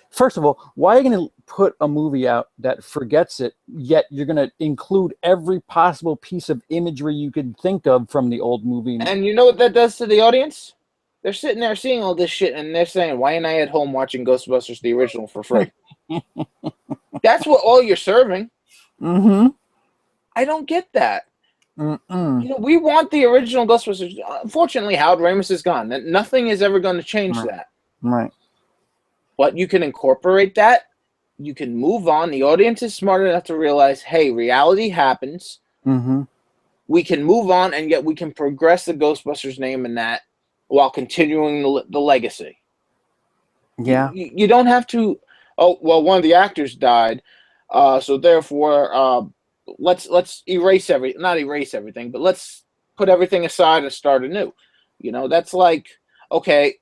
S1: First of all, why are you going to put a movie out that forgets it, yet you're going to include every possible piece of imagery you could think of from the old movie?
S2: And you know what that does to the audience? They're sitting there seeing all this shit, and they're saying, why ain't I at home watching Ghostbusters, the original, for free? That's what all you're serving.
S1: Mm-hmm.
S2: I don't get that. We want the original Ghostbusters. Unfortunately, Howard Ramis is gone. Nothing is ever going to change that.
S1: Right.
S2: But you can incorporate that. You can move on. The audience is smart enough to realize, hey, reality happens.
S1: Mm-hmm.
S2: We can move on, and yet we can progress the Ghostbusters name in that while continuing the legacy.
S1: Yeah.
S2: You don't have to, oh, well, one of the actors died, so therefore, let's not erase everything, but let's put everything aside and start anew. That's like, okay,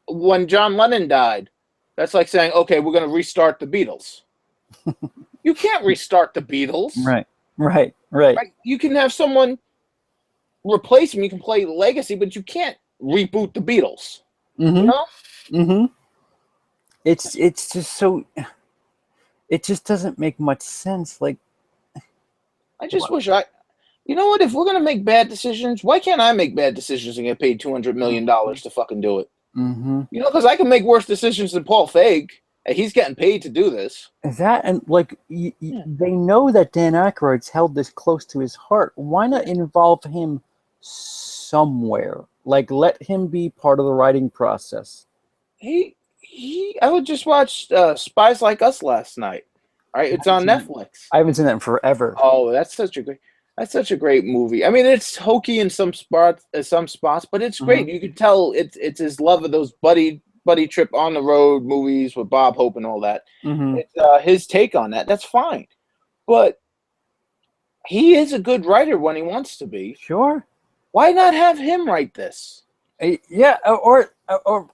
S2: when John Lennon died, that's like saying, okay, we're going to restart the Beatles. You can't restart the Beatles.
S1: Right.
S2: You can have someone replace him. You can play legacy, but you can't reboot the Beatles.
S1: Mm-hmm. Mm-hmm. It's just so. It just doesn't make much sense. Like,
S2: I just wish you know what? If we're gonna make bad decisions, why can't I make bad decisions and get paid $200 million to fucking do it?
S1: Mm-hmm.
S2: Because I can make worse decisions than Paul Feig, and he's getting paid to do this.
S1: That, and like they know that Dan Aykroyd's held this close to his heart. Why not involve him somewhere? Like, let him be part of the writing process.
S2: I would just watch Spies Like Us last night. Right, it's on Netflix.
S1: I haven't seen that in forever.
S2: Oh, that's such a great movie. I mean, it's hokey in some spots, but it's great. You can tell it's his love of those buddy trip on the road movies with Bob Hope and all that.
S1: Mm-hmm.
S2: It's his take on that. That's fine, but he is a good writer when he wants to be.
S1: Sure.
S2: Why not have him write this?
S1: Yeah, or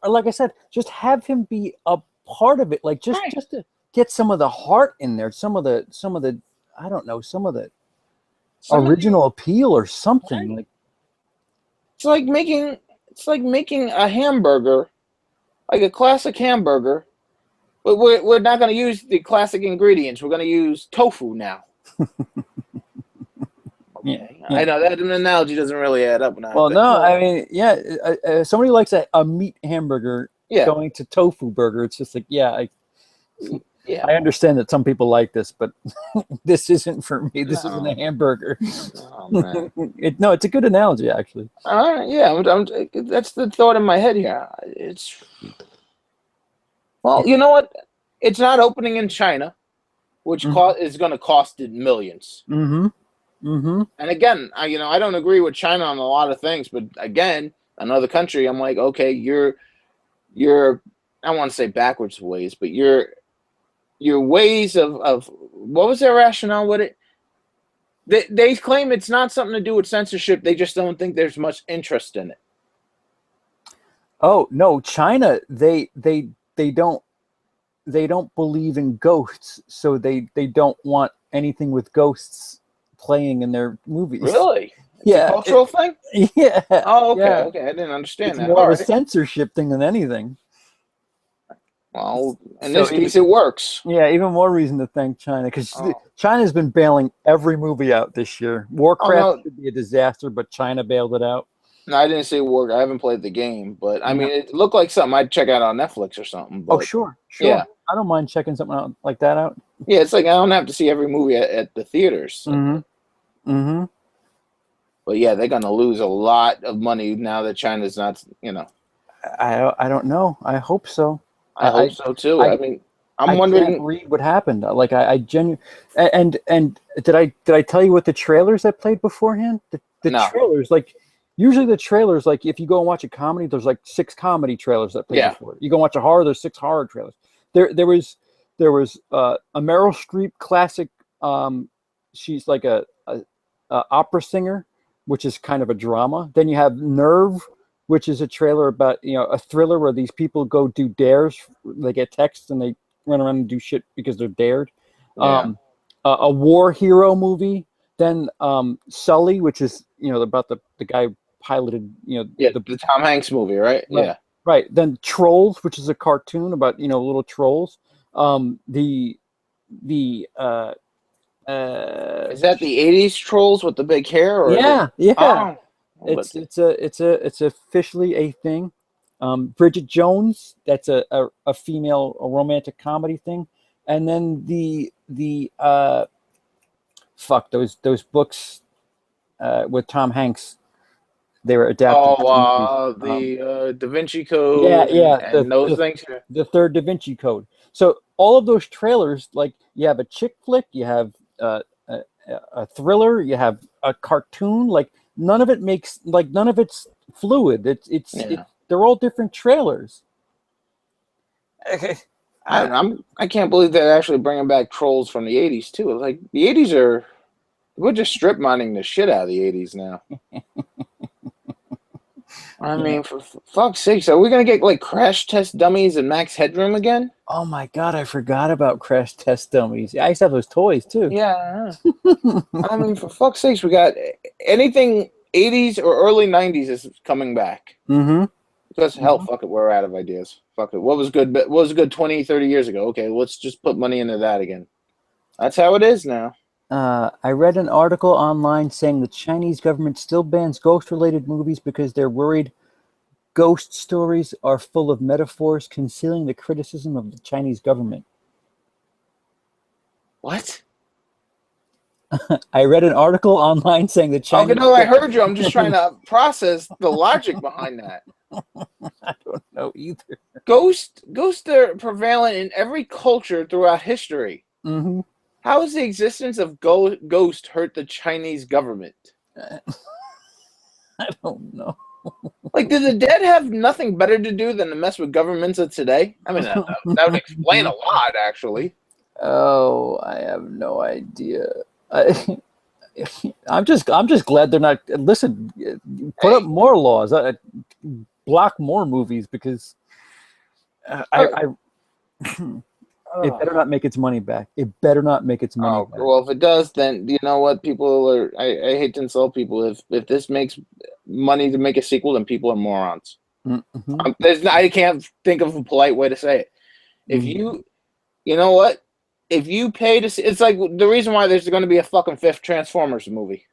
S1: like I said, just have him be a part of it. Like just to get some of the heart in there, some of the I don't know, some of the original appeal or something.
S2: Right.
S1: Like
S2: it's like making a hamburger, like a classic hamburger, but we're not going to use the classic ingredients. We're going to use tofu now. Okay.
S1: Yeah.
S2: I know that an analogy doesn't really add up. Now,
S1: Well, no, I mean, yeah, somebody likes a meat hamburger
S2: yeah,
S1: going to tofu burger. It's just like, yeah,
S2: yeah.
S1: I understand that some people like this, but this isn't for me. This isn't a
S2: No,
S1: hamburger.
S2: oh man.
S1: No, it's a good analogy, actually.
S2: All right, yeah. That's the thought in my head here. It's well, you know what? It's not opening in China, which is going to cost it millions.
S1: Mm-hmm. Mm-hmm.
S2: And again, I don't agree with China on a lot of things, but again, another country, I'm like, okay, you're I don't want to say backwards ways, but your ways of what was their rationale with it? They claim it's not something to do with censorship. They just don't think there's much interest in it.
S1: Oh no, China, they don't believe in ghosts, so they don't want anything with ghosts playing in their movies.
S2: Really? It's
S1: Yeah,
S2: a cultural thing?
S1: Yeah.
S2: Oh, okay,
S1: Yeah.
S2: okay. I didn't understand
S1: It's
S2: that.
S1: more
S2: All
S1: of a
S2: right.
S1: censorship thing than anything.
S2: Well, in
S1: So
S2: this case, it works.
S1: Yeah, even more reason to thank China, because
S2: Oh.
S1: China's been bailing every movie out this year. Warcraft
S2: no.
S1: could be a disaster, but China bailed it out.
S2: No, I didn't say it worked. I haven't played the game, but I
S1: Yeah.
S2: mean, it looked like something I'd check out on Netflix or something. But
S1: Oh, sure.
S2: yeah,
S1: I don't mind checking something out like that out.
S2: yeah, it's like I don't have to see every movie at the theaters.
S1: Mm-hmm. Mm-hmm.
S2: But yeah, they're gonna lose a lot of money now that China's not.
S1: I don't know. I hope so.
S2: I hope so too. I mean, I'm wondering.
S1: Can't read what happened. Like I genuinely, and did I tell you what the trailers that played beforehand? The
S2: No.
S1: trailers, like usually the trailers, like if you go and watch a comedy, there's like 6 comedy trailers that play before. You go watch a horror, there's 6 horror trailers. There was a Meryl Streep classic. She's like a opera singer, which is kind of a drama. Then you have Nerve, which is a trailer about a thriller where these people go do dares. They get texts and they run around and do shit because they're dared.
S2: Yeah.
S1: A war hero movie. Then Sully, which is about the guy who piloted
S2: the Tom Hanks movie, right? Yeah.
S1: Right. Then Trolls, which is a cartoon about little trolls. Is
S2: that the '80s Trolls with the big hair? Or
S1: yeah.
S2: Oh,
S1: it's officially a thing. Bridget Jones, that's a female romantic comedy thing, and then the those books with Tom Hanks, they were adapted.
S2: The Da Vinci Code. And those things.
S1: The third Da Vinci Code. So all of those trailers, like you have a chick flick, you have a thriller, you have a cartoon, like none of it's fluid. They're all different trailers.
S2: I can't believe they're actually bringing back Trolls from the '80s too. Like the '80s we're just strip mining the shit out of the '80s now. I mean, for fuck's sakes, are we gonna get like Crash Test Dummies and Max Headroom again?
S1: Oh my god, I forgot about Crash Test Dummies. I used to have those toys too.
S2: Yeah. I mean, for fuck's sakes, we got anything '80s or early '90s is coming back.
S1: Mm-hmm.
S2: Because hell, fuck it, we're out of ideas. Fuck it. What was good 20, 30 years ago? Okay, let's just put money into that again. That's how it is now.
S1: I read an article online saying the Chinese government still bans ghost-related movies because they're worried ghost stories are full of metaphors concealing the criticism of the Chinese government.
S2: What?
S1: I read an article online saying the Chinese...
S2: Oh, no, I heard you. I'm just trying to process the logic behind that.
S1: I don't know either.
S2: Ghosts are prevalent in every culture throughout history.
S1: Mm-hmm.
S2: How has the existence of ghost hurt the Chinese government?
S1: I don't know.
S2: Like, do the dead have nothing better to do than to mess with governments of today? I mean, that would explain a lot, actually.
S1: Oh, I have no idea. I'm just glad they're not. Listen, put up more laws, block more movies because it better not make its money back. It better not make its money back.
S2: Well, if it does, then you know what? People are. I hate to insult people. If this makes money to make a sequel, then people are morons.
S1: Mm-hmm.
S2: I can't think of a polite way to say it. If you know what? If you pay to see, it's like the reason why there's going to be a fucking 5th Transformers movie.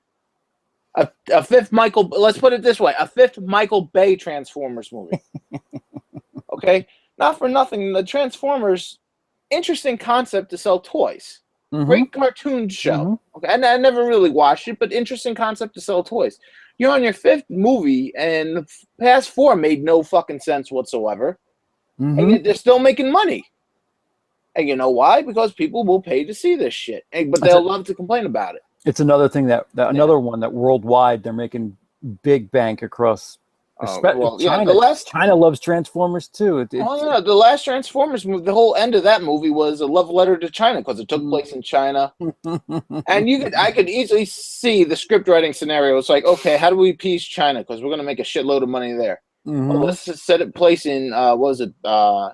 S2: A fifth Michael. Let's put it this way: a fifth Michael Bay Transformers movie. Okay, not for nothing. The Transformers, interesting concept to sell toys. Great cartoon show. Okay, and I never really watched it, but interesting concept to sell toys. You're on your fifth movie, and the past four made no fucking sense whatsoever, and yet they're still making money. And you know why? Because people will pay to see this shit, but they'll love to complain about it.
S1: It's another thing another one that worldwide they're making big bank across. China. China loves Transformers too.
S2: The last Transformers movie, the whole end of that movie was a love letter to China because it took place in China, and I could easily see the script writing scenario. It's like, okay, how do we appease China? Because we're going to make a shitload of money there. Well, let's just set it place in what was it,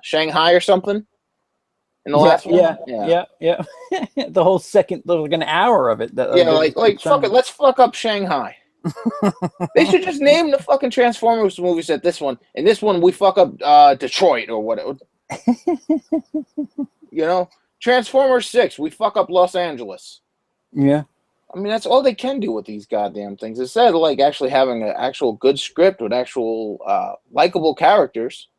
S2: Shanghai or something? In the last one?
S1: Yeah. The whole second, like an hour of it.
S2: Like fuck it, let's fuck up Shanghai. They should just name the fucking Transformers movies at this one. And this one, we fuck up Detroit or whatever. Transformers 6, we fuck up Los Angeles.
S1: Yeah.
S2: I mean, that's all they can do with these goddamn things. Instead of like actually having an actual good script with actual likable characters.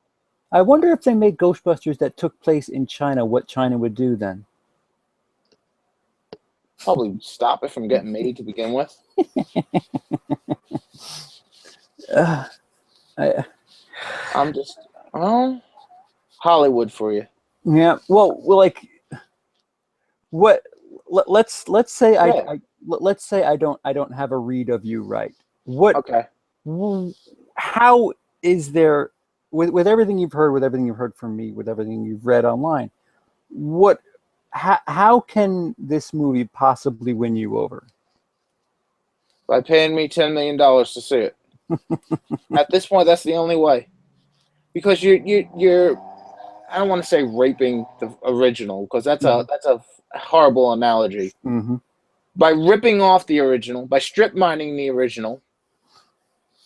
S1: I wonder if they made Ghostbusters that took place in China, what China would do then.
S2: Probably stop it from getting made to begin with. I'm just Hollywood for you.
S1: Yeah. Well, like what? Let's say let's say I don't have a read of you right. What?
S2: Okay.
S1: How is there with everything you've heard from me, with everything you've read online? What? How can this movie possibly win you over?
S2: By paying me $10 million to see it. At this point, that's the only way. Because you're I don't want to say raping the original, because that's a horrible analogy. By ripping off the original, by strip mining the original,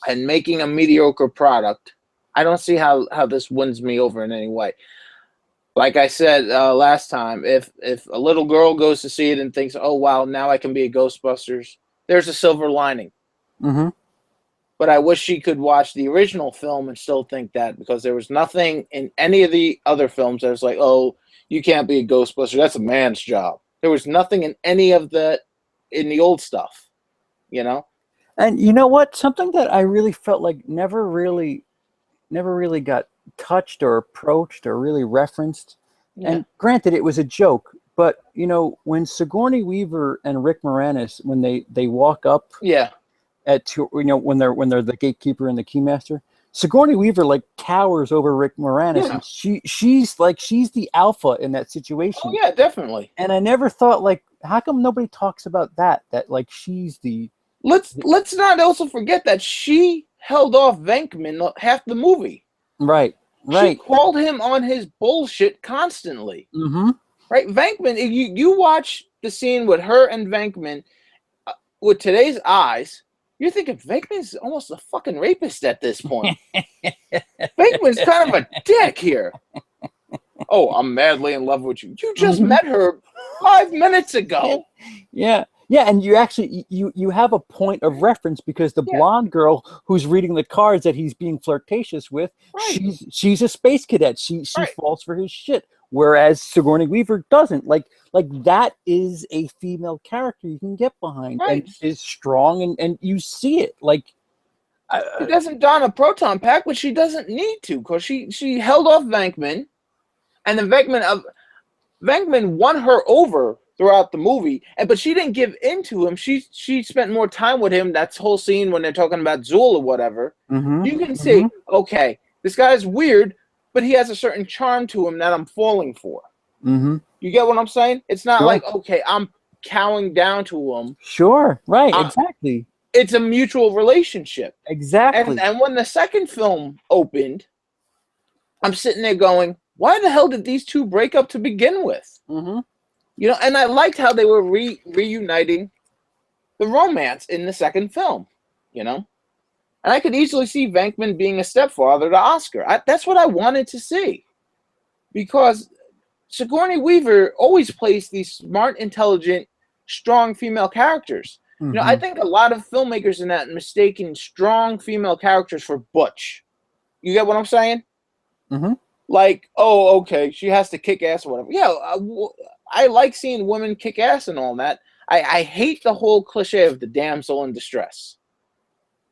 S2: and making a mediocre product, I don't see how this wins me over in any way. Like I said last time, if a little girl goes to see it and thinks, oh, wow, now I can be a Ghostbusters, there's a silver lining. But I wish she could watch the original film and still think that, because there was nothing in any of the other films that was like, oh, you can't be a Ghostbuster. That's a man's job. There was nothing in any of in the old stuff,
S1: And you know what? Something that I really felt like never really got touched or approached or really referenced. And granted, it was a joke, but when Sigourney Weaver and Rick Moranis, when they walk up when they're the gatekeeper and the keymaster, Sigourney Weaver like cowers over Rick Moranis, and she's the alpha in that situation.
S2: Oh yeah, definitely.
S1: And I never thought, like, how come nobody talks about that like she's the
S2: let's not also forget that she held off Venkman half the movie.
S1: Right.
S2: She called him on his bullshit constantly. Right? Venkman, you watch the scene with her and Venkman with today's eyes, you're thinking Venkman's almost a fucking rapist at this point. Venkman's kind of a dick here. Oh, I'm madly in love with you. You just met her 5 minutes ago.
S1: Yeah, and you actually you have a point of reference, because the blonde girl who's reading the cards that he's being flirtatious with, she's a space cadet. She falls for his shit, whereas Sigourney Weaver doesn't. Like that is a female character you can get behind and is strong, and you see it. Like
S2: she doesn't don a proton pack, but she doesn't need to, because she held off Venkman, and then Venkman won her over throughout the movie, but she didn't give in to him. She spent more time with him. That whole scene when they're talking about Zool or whatever. You can see, okay, this guy's weird, but he has a certain charm to him that I'm falling for. You get what I'm saying? It's not like, okay, I'm cowing down to him.
S1: Sure, right, exactly.
S2: It's a mutual relationship.
S1: Exactly.
S2: And when the second film opened, I'm sitting there going, why the hell did these two break up to begin with? And I liked how they were reuniting the romance in the second film, And I could easily see Venkman being a stepfather to Oscar. That's what I wanted to see. Because Sigourney Weaver always plays these smart, intelligent, strong female characters. You know, I think a lot of filmmakers in that mistaken strong female characters for butch. You get what I'm saying?
S1: Mm-hmm.
S2: Like, oh, okay, she has to kick ass or whatever. Yeah, I like seeing women kick ass and all that. I hate the whole cliche of the damsel in distress.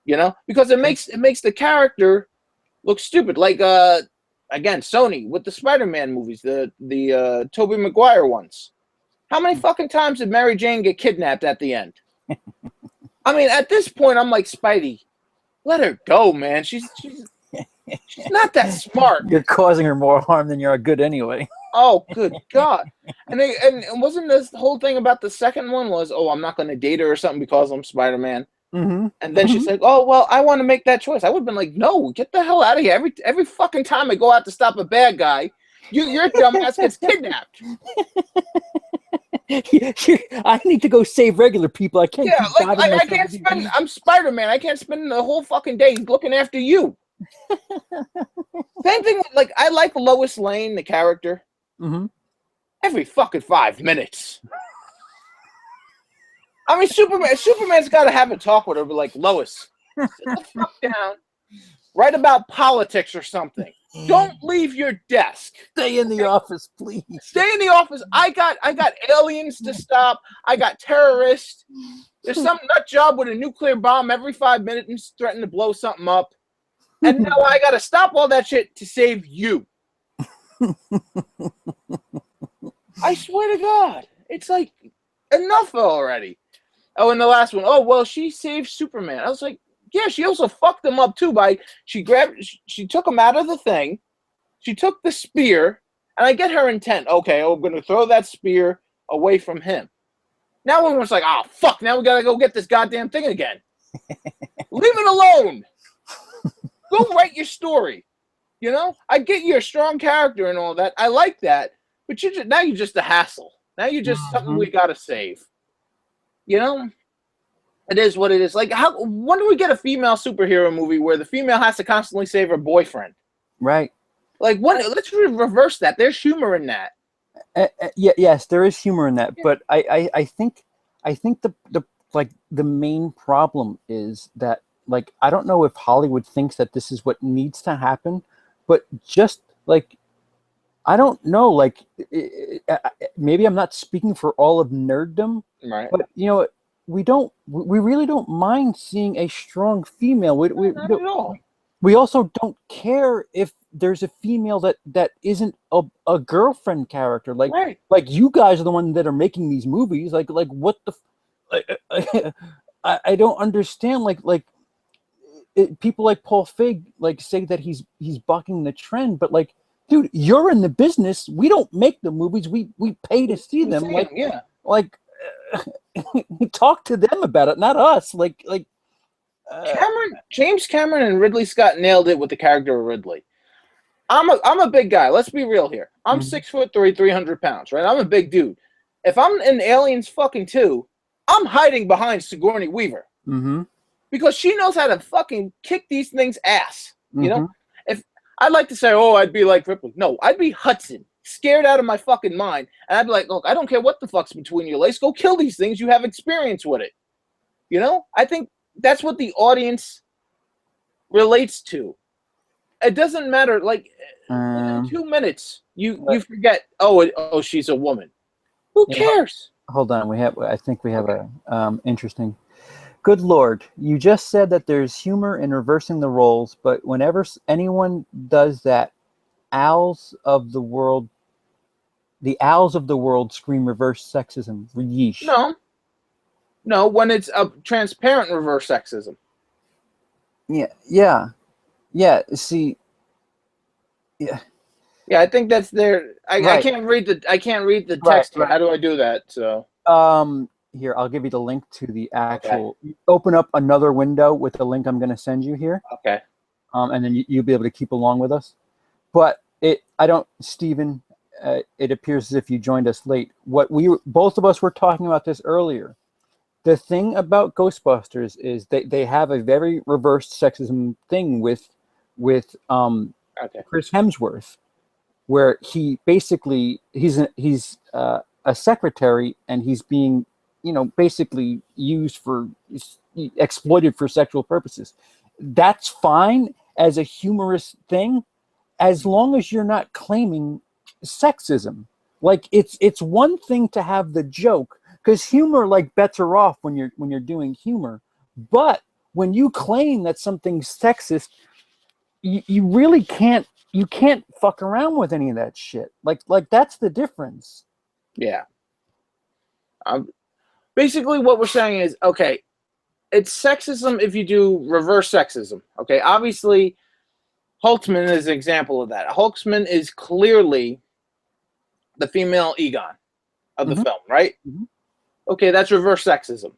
S2: You know, because it makes the character look stupid. Like again, Sony with the Spider-Man movies, the Tobey Maguire ones. How many fucking times did Mary Jane get kidnapped at the end? I mean, at this point, I'm like, Spidey, let her go, man. She's not that smart.
S1: You're causing her more harm than you're good anyway.
S2: Oh, good God. And wasn't this whole thing about the second one was, oh, I'm not going to date her or something because I'm Spider-Man.
S1: Mm-hmm.
S2: And then she's like, oh, well, I want to make that choice. I would have been like, no, get the hell out of here. Every fucking time I go out to stop a bad guy, your dumbass gets kidnapped.
S1: I need to go save regular people. I can't.
S2: Yeah, like I can't spend. I'm Spider-Man. I can't spend the whole fucking day looking after you. Same thing. Like I like Lois Lane, the character.
S1: Mm-hmm.
S2: Every fucking 5 minutes. I mean, Superman's got to have a talk with her, but like Lois, sit the fuck down. Write about politics or something. Don't leave your desk.
S1: Stay in the office, please.
S2: Stay in the office. I got aliens to stop. I got terrorists. There's some nut job with a nuclear bomb every 5 minutes threatening to blow something up. And now I got to stop all that shit to save you. I swear to God. It's like, enough already. Oh, and the last one. Oh, well, she saved Superman. I was like, yeah, she also fucked him up too by she took him out of the thing. She took the spear, and I get her intent. Okay, I'm going to throw that spear away from him. Now everyone's like, oh, fuck, now we got to go get this goddamn thing again. Leave it alone. Go write your story. You know, I get you're a strong character and all that. I like that. But now you're just a hassle. Now you're just something we got to save. You know? It is what it is. Like, when do we get a female superhero movie where the female has to constantly save her boyfriend?
S1: Right.
S2: Like, let's reverse that. There's humor in that.
S1: Yes, there is humor in that. Yeah. But I think the main problem is that, like, I don't know if Hollywood thinks that this is what needs to happen, but just like, I don't know, like, maybe I'm not speaking for all of nerddom,
S2: right?
S1: But you know, we really don't mind seeing a strong female.
S2: Not at all.
S1: We also don't care if there's a female that isn't a girlfriend character. Like,
S2: right.
S1: Like you guys are the ones that are making these movies. Like what the? I don't understand. People like Paul Feig say that he's bucking the trend, but like, dude, you're in the business. We don't make the movies. We pay to see them. Talk to them about it, not us.
S2: James Cameron and Ridley Scott nailed it with the character of Ridley. I'm a big guy. Let's be real here. I'm 6'3", 300 pounds, right? I'm a big dude. If I'm in Aliens fucking 2, I'm hiding behind Sigourney Weaver.
S1: Mm-hmm.
S2: Because she knows how to fucking kick these things ass. You know? If I'd like to say, oh, I'd be like Ripley. No, I'd be Hudson, scared out of my fucking mind. And I'd be like, look, I don't care what the fuck's between your legs. Go kill these things. You have experience with it. You know? I think that's what the audience relates to. It doesn't matter. Like, in 2 minutes, you forget, oh, she's a woman. Who cares?
S1: Hold on. I think we have a interesting... Good Lord, you just said that there's humor in reversing the roles, but whenever anyone does that, the owls of the world scream reverse sexism. Yeesh.
S2: No, when it's a transparent reverse sexism.
S1: Yeah. See, yeah.
S2: Yeah, I think that's there. I can't read the text. Right. How do I do that? So.
S1: Here, I'll give you the link to the actual... Okay. Open up another window with the link I'm going to send you here.
S2: Okay.
S1: And then you'll be able to keep along with us. But Stephen, it appears as if you joined us late. Both of us were talking about this earlier. The thing about Ghostbusters is they have a very reversed sexism thing with Chris Hemsworth, where he basically he's a secretary and he's being basically used for exploited for sexual purposes. That's fine as a humorous thing, as long as you're not claiming sexism. Like it's one thing to have the joke, because humor like better off when you're doing humor, but when you claim that something's sexist, you really can't fuck around with any of that shit. Like that's the difference.
S2: Yeah. Basically, what we're saying is, okay, it's sexism if you do reverse sexism. Okay, obviously, Hulkman is an example of that. Hulkman is clearly the female Egon of the film, right?
S1: Mm-hmm.
S2: Okay, that's reverse sexism.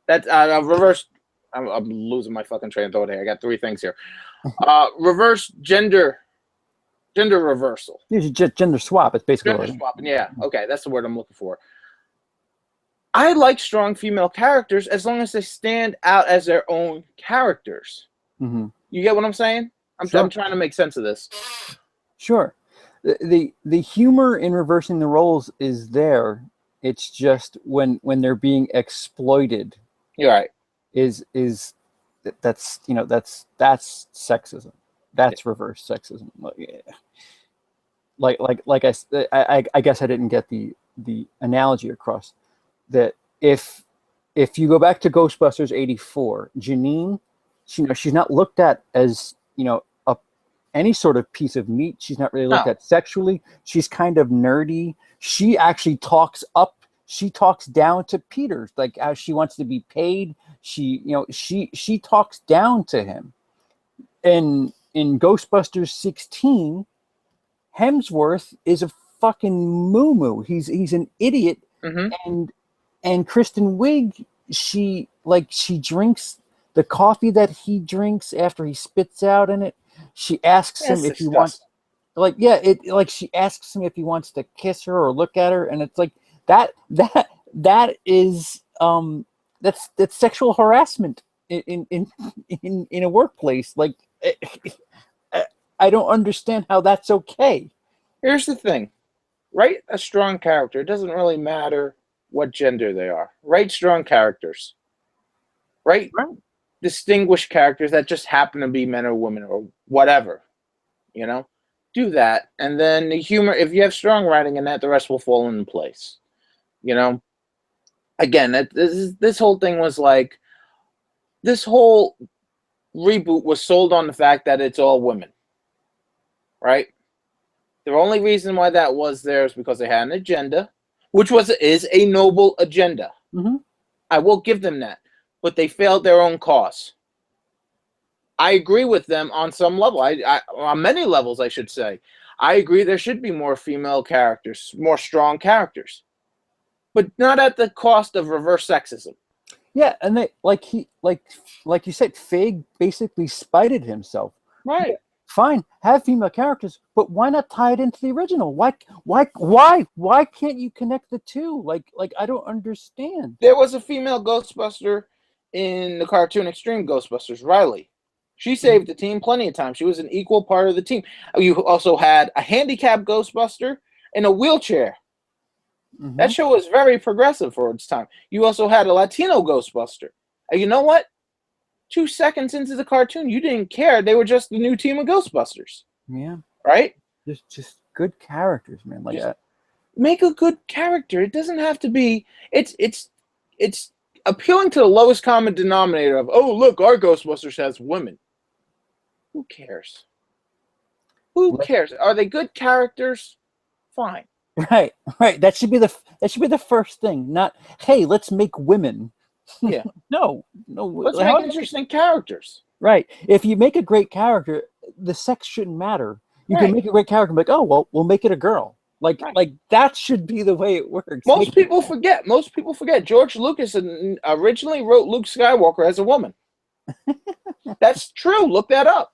S2: That's reverse. I'm losing my fucking train of thought here. I got 3 things here. Reverse gender reversal.
S1: It's just gender swap. It's basically
S2: Gender swapping. Yeah. Okay, that's the word I'm looking for. I like strong female characters as long as they stand out as their own characters.
S1: Mm-hmm.
S2: You get what I'm saying? I'm trying to make sense of this.
S1: Sure. The humor in reversing the roles is there. It's just when they're being exploited.
S2: You're right.
S1: That's sexism. That's reverse sexism. Like I guess I didn't get the analogy across. That if you go back to Ghostbusters '84, Janine, she's not looked at as any sort of piece of meat. She's not really looked at sexually. She's kind of nerdy. She actually talks down to Peter, like as she wants to be paid. She talks down to him. In Ghostbusters 16, Hemsworth is a fucking moo-moo. He's an idiot.
S2: Mm-hmm.
S1: And Kristen Wiig, she drinks the coffee that he drinks after he spits out in it. She asks him if he wants, she asks him if he wants to kiss her or look at her, and it's like that is that's sexual harassment in a workplace. Like I don't understand how that's okay.
S2: Here's the thing. Write a strong character. It doesn't really matter what gender they are. Write strong characters. Right? Distinguished characters that just happen to be men or women or whatever. Do that. And then the humor, if you have strong writing in that, the rest will fall into place. Again, this whole thing was like, this whole reboot was sold on the fact that it's all women. Right? The only reason why that was there is because they had an agenda, which is a noble agenda.
S1: Mm-hmm.
S2: I will give them that. But they failed their own cause. I agree with them on some level. I on many levels, I should say. I agree there should be more female characters, more strong characters, but not at the cost of reverse sexism.
S1: Yeah, and they like you said, Feig basically spited himself.
S2: Right.
S1: Fine, have female characters, but why not tie it into the original? Why can't you connect the two? Like I don't understand.
S2: There was a female Ghostbuster in the cartoon Extreme Ghostbusters, Riley. She saved the team plenty of times. She was an equal part of the team. You also had a handicapped Ghostbuster in a wheelchair. Mm-hmm. That show was very progressive for its time. You also had a Latino Ghostbuster. And you know what? 2 seconds into the cartoon, you didn't care. They were just the new team of Ghostbusters.
S1: Yeah.
S2: Right?
S1: Just good characters, man. Like that.
S2: Make a good character. It doesn't have to be. It's appealing to the lowest common denominator of, oh, look, our Ghostbusters has women. Who cares? Who cares? Are they good characters? Fine.
S1: Right. That should be the first thing. Not, hey, let's make women.
S2: Yeah.
S1: No.
S2: Let's make interesting characters.
S1: Right. If you make a great character, the sex shouldn't matter. You can make a great character and be like, oh, well, we'll make it a girl. Like that should be the way it works.
S2: Most people forget. George Lucas originally wrote Luke Skywalker as a woman. That's true. Look that up.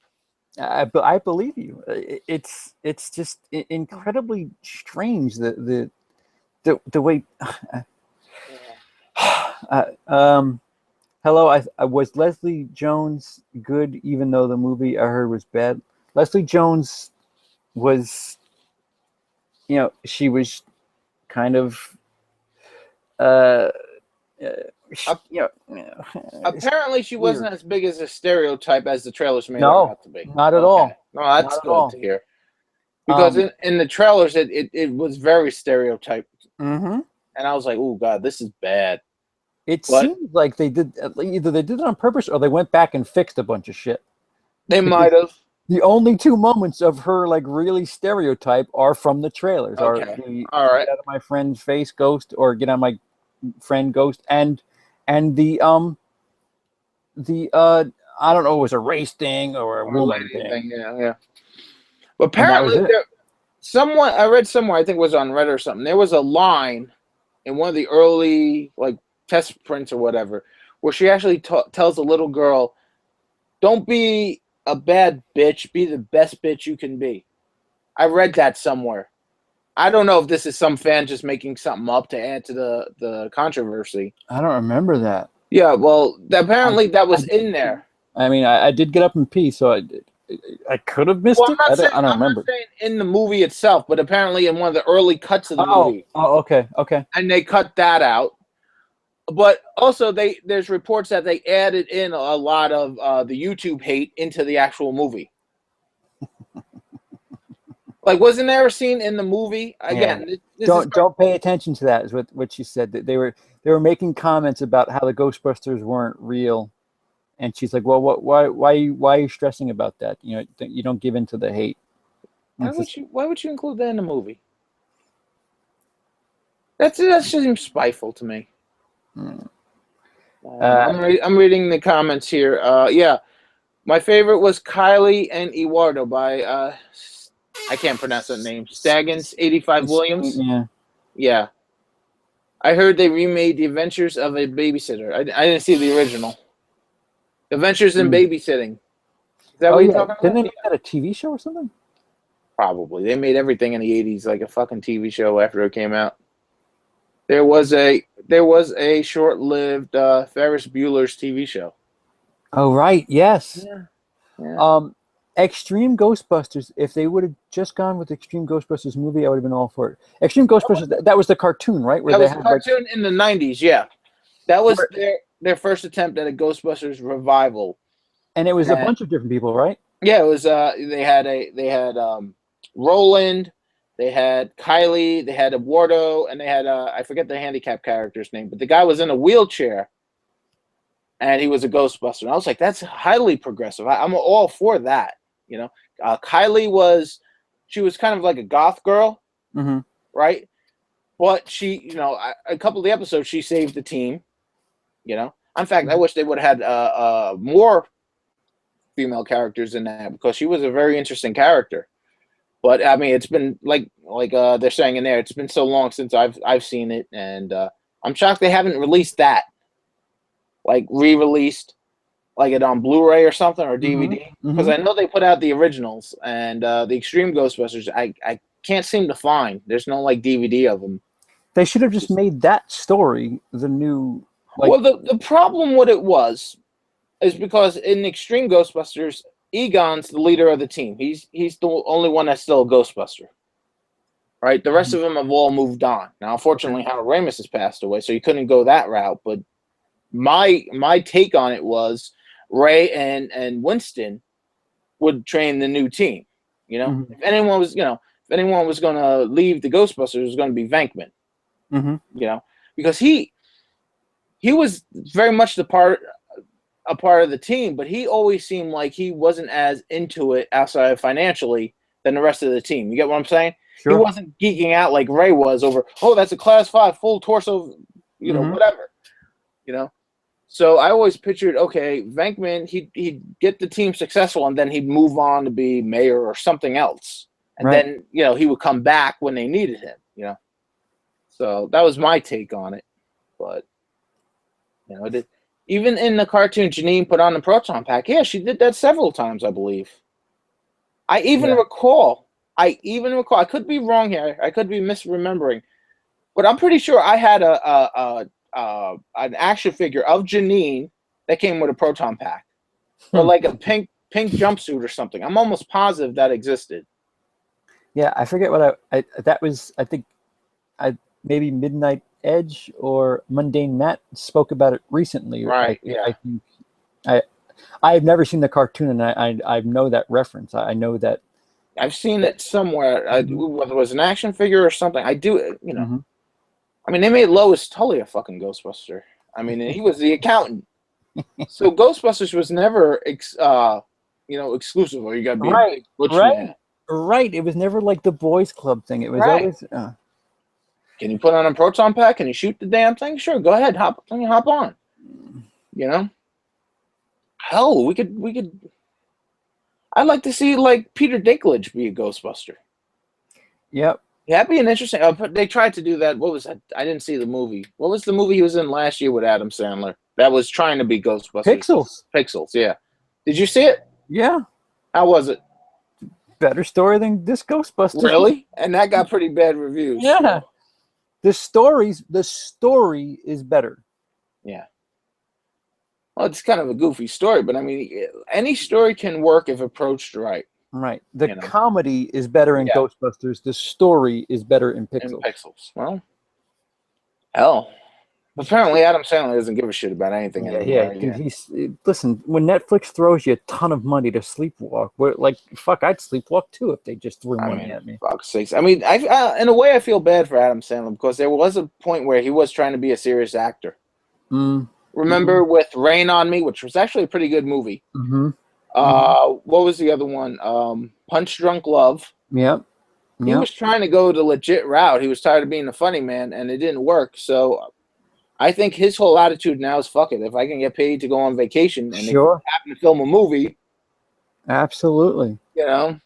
S1: I believe you. It's just incredibly strange the way. Hello. I was Leslie Jones good, even though the movie I heard was bad. Leslie Jones was, she was kind of
S2: Apparently, she
S1: weird.
S2: wasn't as big as a stereotype as the trailers made her
S1: No,
S2: out to be.
S1: not at
S2: Okay.
S1: all.
S2: No, that's
S1: Not at
S2: good
S1: all.
S2: to hear. Because in the trailers, it was very stereotyped.
S1: Mm-hmm.
S2: And I was like, oh, God, this is bad.
S1: It
S2: But
S1: seems like they did either they did it on purpose or they went back and fixed a bunch of shit.
S2: they
S1: Because
S2: might have.
S1: the only two moments of her like really stereotype are from the trailers. Are
S2: Okay.
S1: the
S2: All right.
S1: get out of my friend's face ghost or get on my friend ghost and the I don't know, it was a race thing or a woman thing.
S2: Yeah. But
S1: And that was
S2: apparently,
S1: it.
S2: someone I read somewhere, I think it was on Reddit or something. There was a line in one of the early like test prints or whatever, where she actually tells a little girl, "Don't be a bad bitch. Be the best bitch you can be." I read that somewhere. I don't know if this is some fan just making something up to add to the controversy.
S1: I don't remember that.
S2: Yeah, well, apparently that was in there.
S1: I mean, I did get up and pee, so I could have missed
S2: Well,
S1: it. I don't
S2: I'm
S1: remember.
S2: not saying in the movie itself, but apparently in one of the early cuts of the movie.
S1: Oh, okay.
S2: And they cut that out. But also, there's reports that they added in a lot of the YouTube hate into the actual movie. Like, wasn't there a scene in the movie? Again,
S1: don't pay attention to that. Is what she said. That they were making comments about how the Ghostbusters weren't real, and she's like, "Well, why are you stressing about that? You know, you don't give in to the hate."
S2: Why would you include that in the movie? That seems spiteful to me. I'm reading the comments here. Yeah, my favorite was Kylie and Eduardo by I can't pronounce that name. Staggins 85 Williams. Yeah. I heard they remade The Adventures of a Babysitter. I didn't see the original. Adventures in Babysitting. Is that what you're talking about?
S1: Didn't they make that a TV show or something?
S2: Probably. They made everything in the 80s like a fucking TV show after it came out. There was a short-lived Ferris Bueller's TV show.
S1: Oh right, yes.
S2: Yeah.
S1: Extreme Ghostbusters. If they would have just gone with Extreme Ghostbusters movie, I would have been all for it. Extreme Ghostbusters. That was the cartoon, right?
S2: Where that was a cartoon in the 90s. Yeah, that was their first attempt at a Ghostbusters revival.
S1: And it was a bunch of different people, right?
S2: Yeah, it was. They had Roland, they had Kylie, they had Eduardo, and they had I forget the handicap character's name, but the guy was in a wheelchair, and he was a Ghostbuster. And I was like, that's highly progressive. I'm all for that. You know, Kylie was kind of like a goth girl, right? But she, a couple of the episodes she saved the team. You know, in fact, I wish they would have had more female characters in that because she was a very interesting character. But I mean, it's been like they're saying in there, it's been so long since I've seen it, and I'm shocked they haven't released that, like re-released, like it on Blu-ray or something or DVD. Because I know they put out the originals and the Extreme Ghostbusters. I can't seem to find. There's no like DVD of them.
S1: They should have just made that story the new.
S2: Well, the problem with it is because in Extreme Ghostbusters, Egon's the leader of the team. He's the only one that's still a Ghostbuster. Right? The rest of them have all moved on. Now, unfortunately, Harold Ramis has passed away, so he couldn't go that route. But my take on it was Ray and Winston would train the new team. You know, if anyone was going to leave the Ghostbusters, it was going to be Venkman. You know, because he was very much a part of the team, but he always seemed like he wasn't as into it outside of financially than the rest of the team. You get what I'm saying? Sure. He wasn't geeking out like Ray was over, oh, that's a class 5 full torso, whatever. You know? So I always pictured, okay, Venkman, he'd get the team successful and then he'd move on to be mayor or something else. And then, he would come back when they needed him, So that was my take on it. But, even in the cartoon, Janine put on the proton pack. Yeah, she did that several times, I believe. I even recall, I could be wrong here. I could be misremembering. But I'm pretty sure I had an action figure of Janine that came with a proton pack. Or like a pink jumpsuit or something. I'm almost positive that existed.
S1: Yeah, I forget what that was. I think maybe midnight Edge or Mundane Matt spoke about it recently.
S2: Right.
S1: I think I've never seen the cartoon, and I know that reference. I know that
S2: I've seen it somewhere. Whether it was an action figure or something. I do. You know. I mean, they made Lois Tully a fucking Ghostbuster. I mean, and he was the accountant. So Ghostbusters was never, exclusive. Or you got to be a big butch man.
S1: Right. It was never like the boys' club thing. It was always.
S2: Can you put on a proton pack? Can you shoot the damn thing? Sure, go ahead. Hop on. You know. Hell, we could. I'd like to see like Peter Dinklage be a Ghostbuster.
S1: Yep.
S2: Yeah, that'd be an interesting. They tried to do that. What was that? I didn't see the movie. What was the movie he was in last year with Adam Sandler? That was trying to be Ghostbusters. Pixels. Yeah. Did you see it?
S1: Yeah.
S2: How was it?
S1: Better story than this Ghostbusters.
S2: Really? And that got pretty bad reviews.
S1: Yeah. The story is better.
S2: Yeah. Well, it's kind of a goofy story, but I mean, any story can work if approached right.
S1: Right. The comedy is better in Ghostbusters. The story is better in Pixels.
S2: Well, hell. Apparently, Adam Sandler doesn't give a shit about anything anymore.
S1: Yeah. Listen, when Netflix throws you a ton of money to sleepwalk, I'd sleepwalk too if they just threw money at me.
S2: Fuck's sakes. I mean, in a way, I feel bad for Adam Sandler because there was a point where he was trying to be a serious actor. Remember with Rain on Me, which was actually a pretty good movie. What was the other one? Punch Drunk Love.
S1: Yep.
S2: He was trying to go the legit route. He was tired of being a funny man, and it didn't work. So I think his whole attitude now is fuck it. If I can get paid to go on vacation and happen to film a movie.
S1: Absolutely.
S2: You know,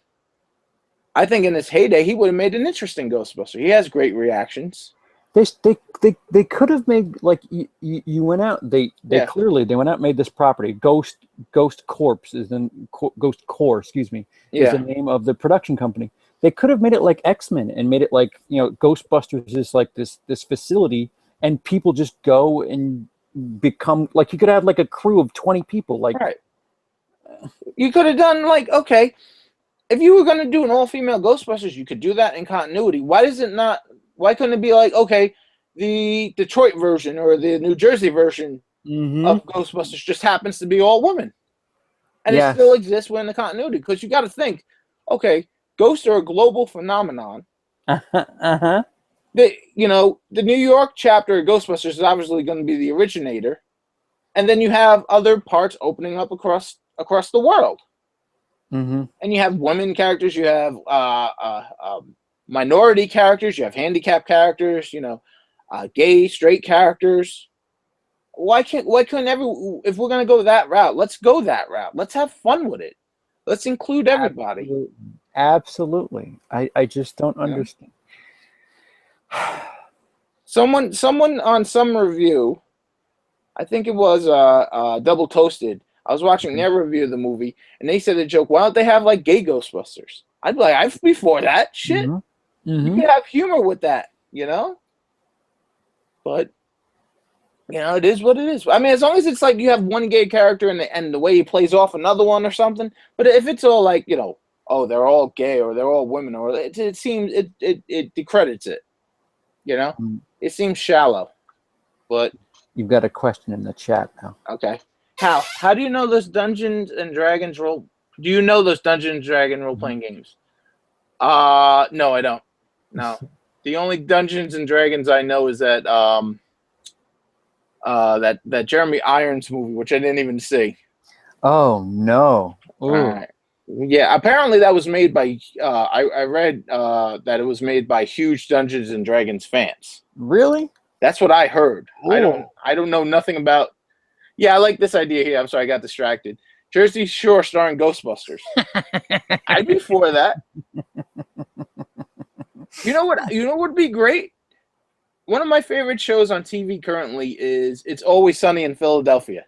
S2: I think in his heyday, he would have made an interesting Ghostbuster. He has great reactions.
S1: They could have made, like, you went out, they clearly went out and made this property. Ghost Corpse is the Ghost Corps, excuse me, is the name of the production company. They could have made it like X-Men and made it like, Ghostbusters is like this facility and people just go and become, like, you could have like a crew of 20 people. Like,
S2: right. You could have done like, okay, if you were going to do an all-female Ghostbusters, you could do that in continuity. Why couldn't it be like, okay, the Detroit version or the New Jersey version of Ghostbusters just happens to be all women? And it still exists within the continuity. Because you got to think, okay, ghosts are a global phenomenon. The New York chapter of Ghostbusters is obviously going to be the originator. And then you have other parts opening up across the world. And you have women characters, you have minority characters, you have handicapped characters, gay, straight characters. Why couldn't if we're gonna go that route, let's go that route. Let's have fun with it. Let's include everybody.
S1: Absolutely. I just don't understand.
S2: Someone on some review, I think it was Double Toasted. I was watching their review of the movie, and they said a joke. Why don't they have like gay Ghostbusters? I'd be like, I'm before that shit. You can have humor with that, But it is what it is. I mean, as long as it's like you have one gay character and the way he plays off another one or something. But if it's all like, oh, they're all gay or they're all women, or it seems it discredits it. It seems shallow. But
S1: you've got a question in the chat now.
S2: Okay. How do you know those Dungeons and Dragons role? Do you know those Dungeons and Dragons role playing games? No, I don't. No, the only Dungeons and Dragons I know is that that Jeremy Irons movie, which I didn't even see.
S1: Oh no! Ooh.
S2: All right. Yeah, apparently that was made by. I read that it was made by huge Dungeons and Dragons fans.
S1: Really?
S2: That's what I heard.
S1: Ooh.
S2: I don't know nothing about. Yeah, I like this idea here. I'm sorry, I got distracted. Jersey Shore starring Ghostbusters. I'd be for that. You know what would be great? One of my favorite shows on TV currently is It's Always Sunny in Philadelphia.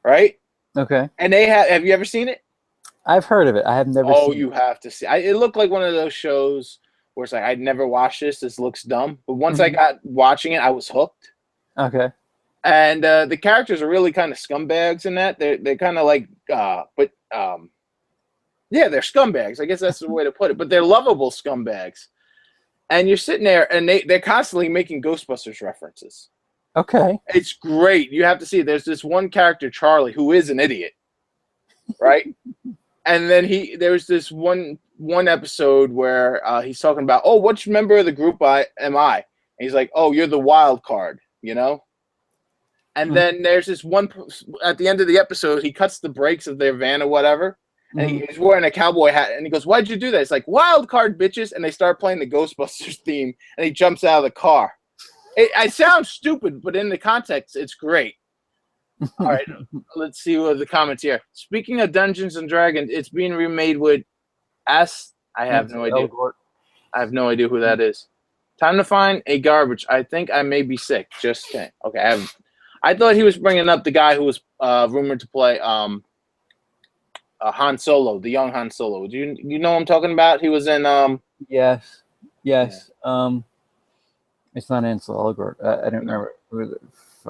S2: Right?
S1: Okay.
S2: And they have you ever seen it?
S1: I've heard of it. I have never seen it.
S2: Oh, you have to see. It looked like one of those shows where it's like, I'd never watched this. This looks dumb. But once I got watching it, I was hooked.
S1: Okay.
S2: And the characters are really kind of scumbags in that. They're kind of like, they're scumbags. I guess that's the way to put it. But they're lovable scumbags. And you're sitting there, and they're constantly making Ghostbusters references.
S1: Okay.
S2: It's great. You have to see. There's this one character, Charlie, who is an idiot, right? And then there's this one episode where he's talking about, oh, which member of the group am I? And he's like, oh, you're the wild card, you know? And then there's this one, at the end of the episode, he cuts the brakes of their van or whatever, and he's wearing a cowboy hat, and he goes, why'd you do that? It's like, wild card, bitches, and they start playing the Ghostbusters theme, and he jumps out of the car. It sounds stupid, but in the context, it's great. All right, let's see what the comments here. Speaking of Dungeons and Dragons, it's being remade with I have no idea. I have no idea who that is. Time to find a garbage. I think I may be sick. Just kidding. Okay, I thought he was bringing up the guy who was rumored to play Han Solo, the young Han Solo. Do you know what I'm talking about? He was in
S1: Yes.
S2: Yeah.
S1: It's not Ansel Elgort. I don't remember.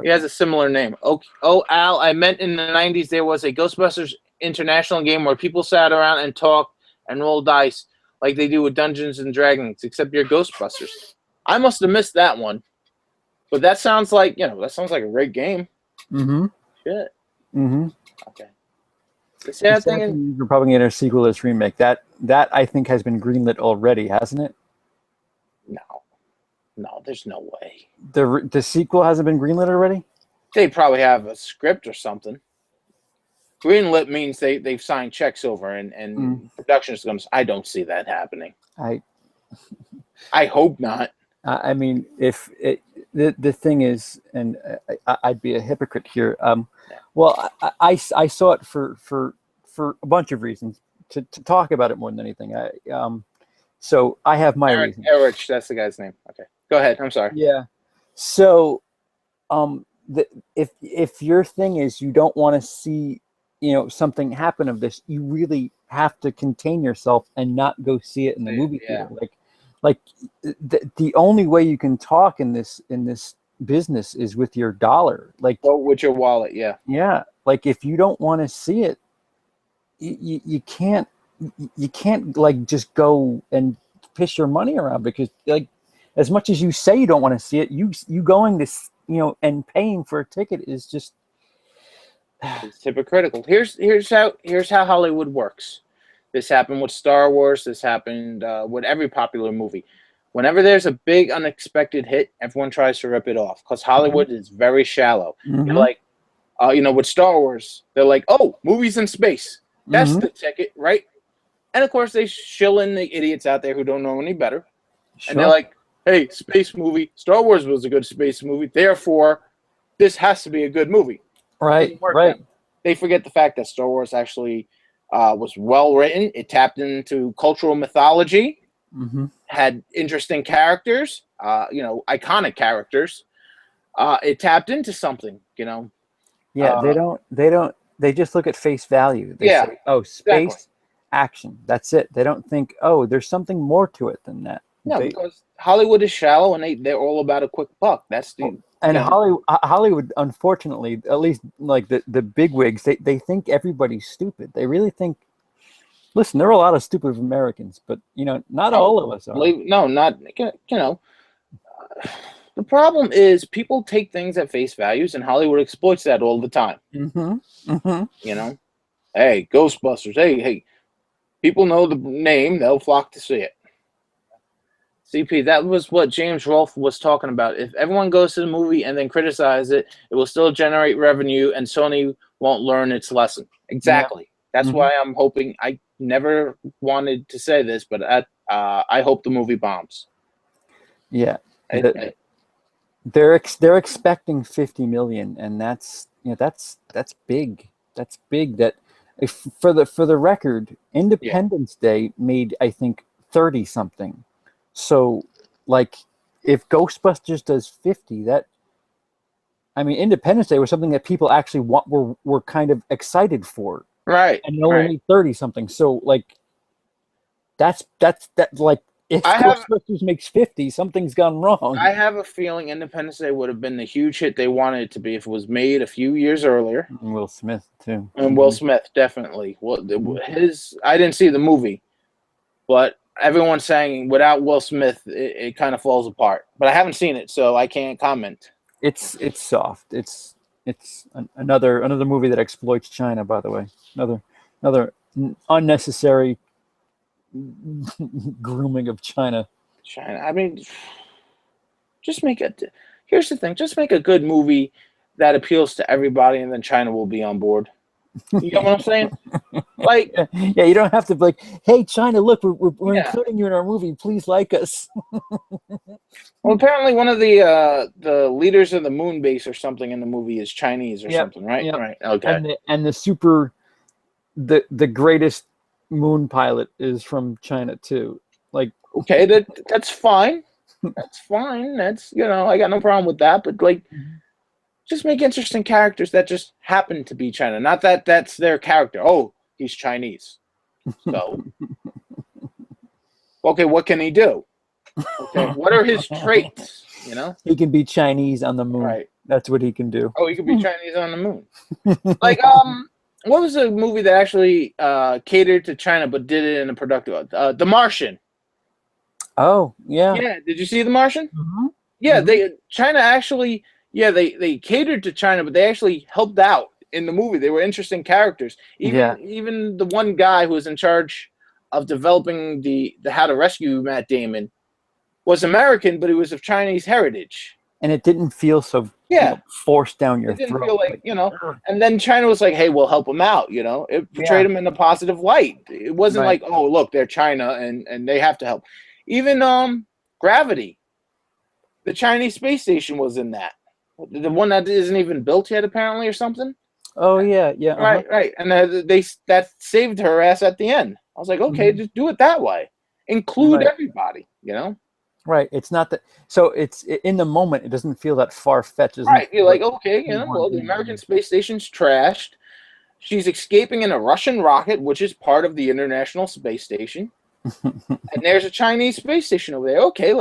S2: He has a similar name. Oh, Al, I meant in the 90s there was a Ghostbusters international game where people sat around and talked and rolled dice like they do with Dungeons and Dragons, except you're Ghostbusters. I must have missed that one. But that sounds like, a great game.
S1: Mm-hmm.
S2: Shit.
S1: Mm-hmm.
S2: Okay. The sad thing is,
S1: you're probably getting a sequel to this remake. That I think has been greenlit already, hasn't it?
S2: No, there's no way.
S1: The sequel hasn't been greenlit already?
S2: They probably have a script or something. Greenlit means they've signed checks over and production is going to. I don't see that happening. I hope not.
S1: I mean, if the thing is, and I'd be a hypocrite here. Well, I saw it for a bunch of reasons to talk about it more than anything. So I have my reasons.
S2: Erich, that's the guy's name. Okay, go ahead. I'm sorry.
S1: Yeah. So, if your thing is you don't want to see, something happen of this, you really have to contain yourself and not go see it in the movie theater. Like the only way you can talk in this business is with your dollar. Like,
S2: with your wallet. Yeah.
S1: Yeah. Like if you don't want to see it, you can't like just go and piss your money around, because like as much as you say you don't want to see it, you going to and paying for a ticket is just
S2: it's hypocritical. Here's how Hollywood works. This happened with Star Wars. This happened with every popular movie. Whenever there's a big unexpected hit, everyone tries to rip it off because Hollywood is very shallow. They're like, with Star Wars, they're like, oh, movies in space. That's the ticket, right? And of course, they shill in the idiots out there who don't know any better. Sure. And they're like, hey, space movie. Star Wars was a good space movie. Therefore, this has to be a good movie.
S1: Right.
S2: They forget the fact that Star Wars actually was well written. It tapped into cultural mythology, had interesting characters, iconic characters. It tapped into something,
S1: Yeah, they just look at face value. They say, oh, space, action. That's it. They don't think, oh, there's something more to it than that.
S2: No, because Hollywood is shallow and they're all about a quick buck. That's the
S1: Hollywood, unfortunately, at least like the bigwigs, they think everybody's stupid. They really think. Listen, there are a lot of stupid Americans, but not all of us are.
S2: No, not the problem is people take things at face values, and Hollywood exploits that all the time. Hey, Ghostbusters. Hey, people know the name; they'll flock to see it. CP, that was what James Rolfe was talking about. If everyone goes to the movie and then criticize it, it will still generate revenue, and Sony won't learn its lesson. Exactly. Yeah. That's why I'm hoping. I never wanted to say this, but I hope the movie bombs.
S1: Yeah, they're expecting 50 million, and that's big. That's big. That for the record, Independence Day made, I think, 30 something. So, like, if Ghostbusters does 50, Independence Day was something that people actually were kind of excited for,
S2: right?
S1: And only made 30 something. So, like, that's like, if Ghostbusters makes 50, something's gone wrong.
S2: I have a feeling Independence Day would have been the huge hit they wanted it to be if it was made a few years earlier.
S1: And Will Smith too.
S2: And Will Smith, definitely. Well, I didn't see the movie, but everyone's saying without Will Smith, it kind of falls apart. But I haven't seen it, so I can't comment.
S1: It's soft. It's another movie that exploits China. By the way, another unnecessary grooming of China.
S2: China. I mean, just make it. Here's the thing: just make a good movie that appeals to everybody, and then China will be on board. You get what I'm saying? Like,
S1: yeah, you don't have to be like, hey, China, look, we're
S2: Yeah.
S1: including you in our movie. Please like us.
S2: well, apparently one of the leaders of the moon base or something in the movie is Chinese or
S1: Yep,
S2: something, right?
S1: yep.
S2: Right. Okay.
S1: And the super the greatest moon pilot is from China too. Like,
S2: Okay, that's fine. That's fine. That's I got no problem with that. But like, just make interesting characters that just happen to be China. Not that that's their character. Oh, he's Chinese. So, okay, what can he do? Okay, what are his traits?
S1: he can be Chinese on the moon.
S2: Right.
S1: That's what he can do.
S2: Oh, he could be Chinese on the moon. Like, what was a movie that actually catered to China but did it in a productive? The Martian.
S1: Oh, yeah.
S2: Yeah, did you see The Martian?
S1: Mm-hmm.
S2: Yeah,
S1: Mm-hmm.
S2: China actually, they catered to China, but they actually helped out in the movie. They were interesting characters. Even the one guy who was in charge of developing the How to Rescue Matt Damon was American, but he was of Chinese heritage.
S1: And it didn't feel so forced down your
S2: It didn't
S1: throat.
S2: feel like, and then China was like, hey, we'll help them out, It portrayed them in a positive light. It wasn't like, oh, look, they're China and they have to help. Even Gravity, the Chinese space station was in that. The one that isn't even built yet, apparently, or something.
S1: Oh, yeah, yeah.
S2: Right. And that saved her ass at the end. I was like, okay, just do it that way. Include everybody,
S1: Right. It's not that. So it's in the moment. It doesn't feel that far fetched.
S2: Right. You're like, okay, well, the American space station's trashed. She's escaping in a Russian rocket, which is part of the International Space Station. And there's a Chinese space station over there. Okay,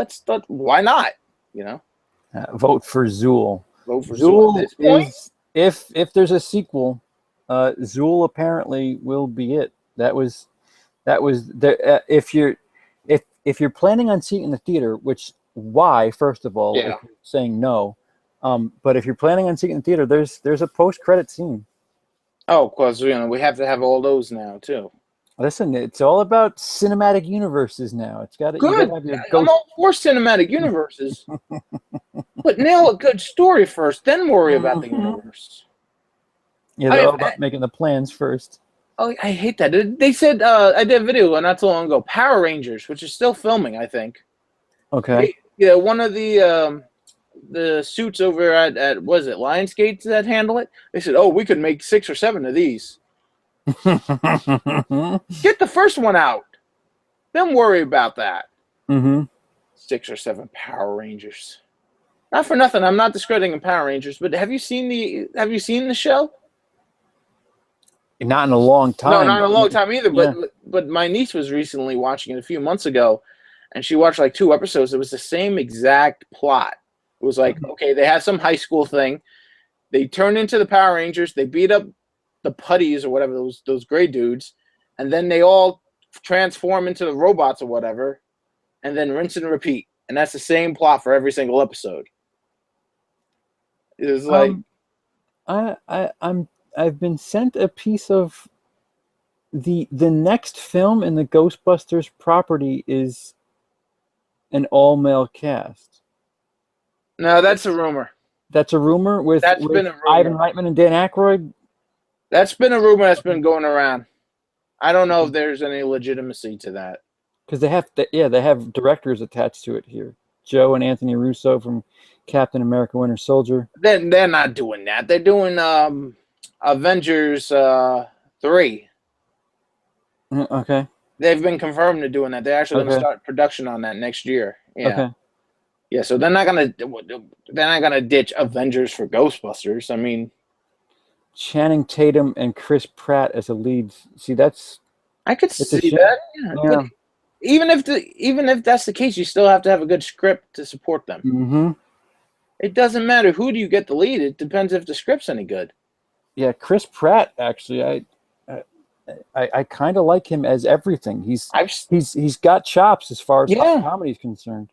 S2: why not?
S1: Vote for Zool.
S2: Vote for Zool. At this point,
S1: if there's a sequel, Zool apparently will be it. That was the if you're planning on seeing it in the theater, which why first of all, if you're saying no, but if you're planning on seeing it in the theater, there's a post-credit scene.
S2: Oh, of course, we have to have all those now too.
S1: Listen, it's all about cinematic universes now. It's got to.
S2: Good. I'm all for cinematic universes, but nail a good story first, then worry about the universe.
S1: Yeah, they're all about making the plans first.
S2: Oh, I hate that. They said I did a video not too long ago. Power Rangers, which is still filming, I think.
S1: Okay.
S2: One of the suits over at was it Lionsgate that handle it? They said, oh, we could make 6 or 7 of these. Get the first one out. Then worry about that. 6 or 7 Power Rangers. Not for nothing. I'm not discrediting Power Rangers, but have you seen the show?
S1: Not in a long time.
S2: No, not in a long time either. But my niece was recently watching it a few months ago, and she watched like 2 episodes. It was the same exact plot. It was like, okay, they had some high school thing. They turned into the Power Rangers. They beat up the putties or whatever, those gray dudes, and then they all transform into the robots or whatever, and then rinse and repeat. And that's the same plot for every single episode. It was like
S1: I've been sent a piece of the next film in the Ghostbusters property is an all-male cast.
S2: No, that's a rumor.
S1: That's a rumor with Ivan Reitman and Dan Aykroyd?
S2: That's been a rumor that's been going around. I don't know if there's any legitimacy to that.
S1: Because they have directors attached to it here. Joe and Anthony Russo from Captain America: Winter Soldier.
S2: Then they're not doing that. They're doing Avengers 3.
S1: Okay.
S2: They've been confirmed to doing that. They're actually going to start production on that next year. Yeah.
S1: Okay.
S2: Yeah, so they're not gonna ditch Avengers for Ghostbusters. I mean,
S1: Channing Tatum and Chris Pratt as a lead. See,
S2: I could see that. Yeah. Even if that's the case, you still have to have a good script to support them.
S1: Mm-hmm.
S2: It doesn't matter who do you get the lead. It depends if the script's any good.
S1: Yeah, Chris Pratt actually. I kind of like him as everything.
S2: I've
S1: He's got chops as far as
S2: yeah,
S1: comedy is concerned.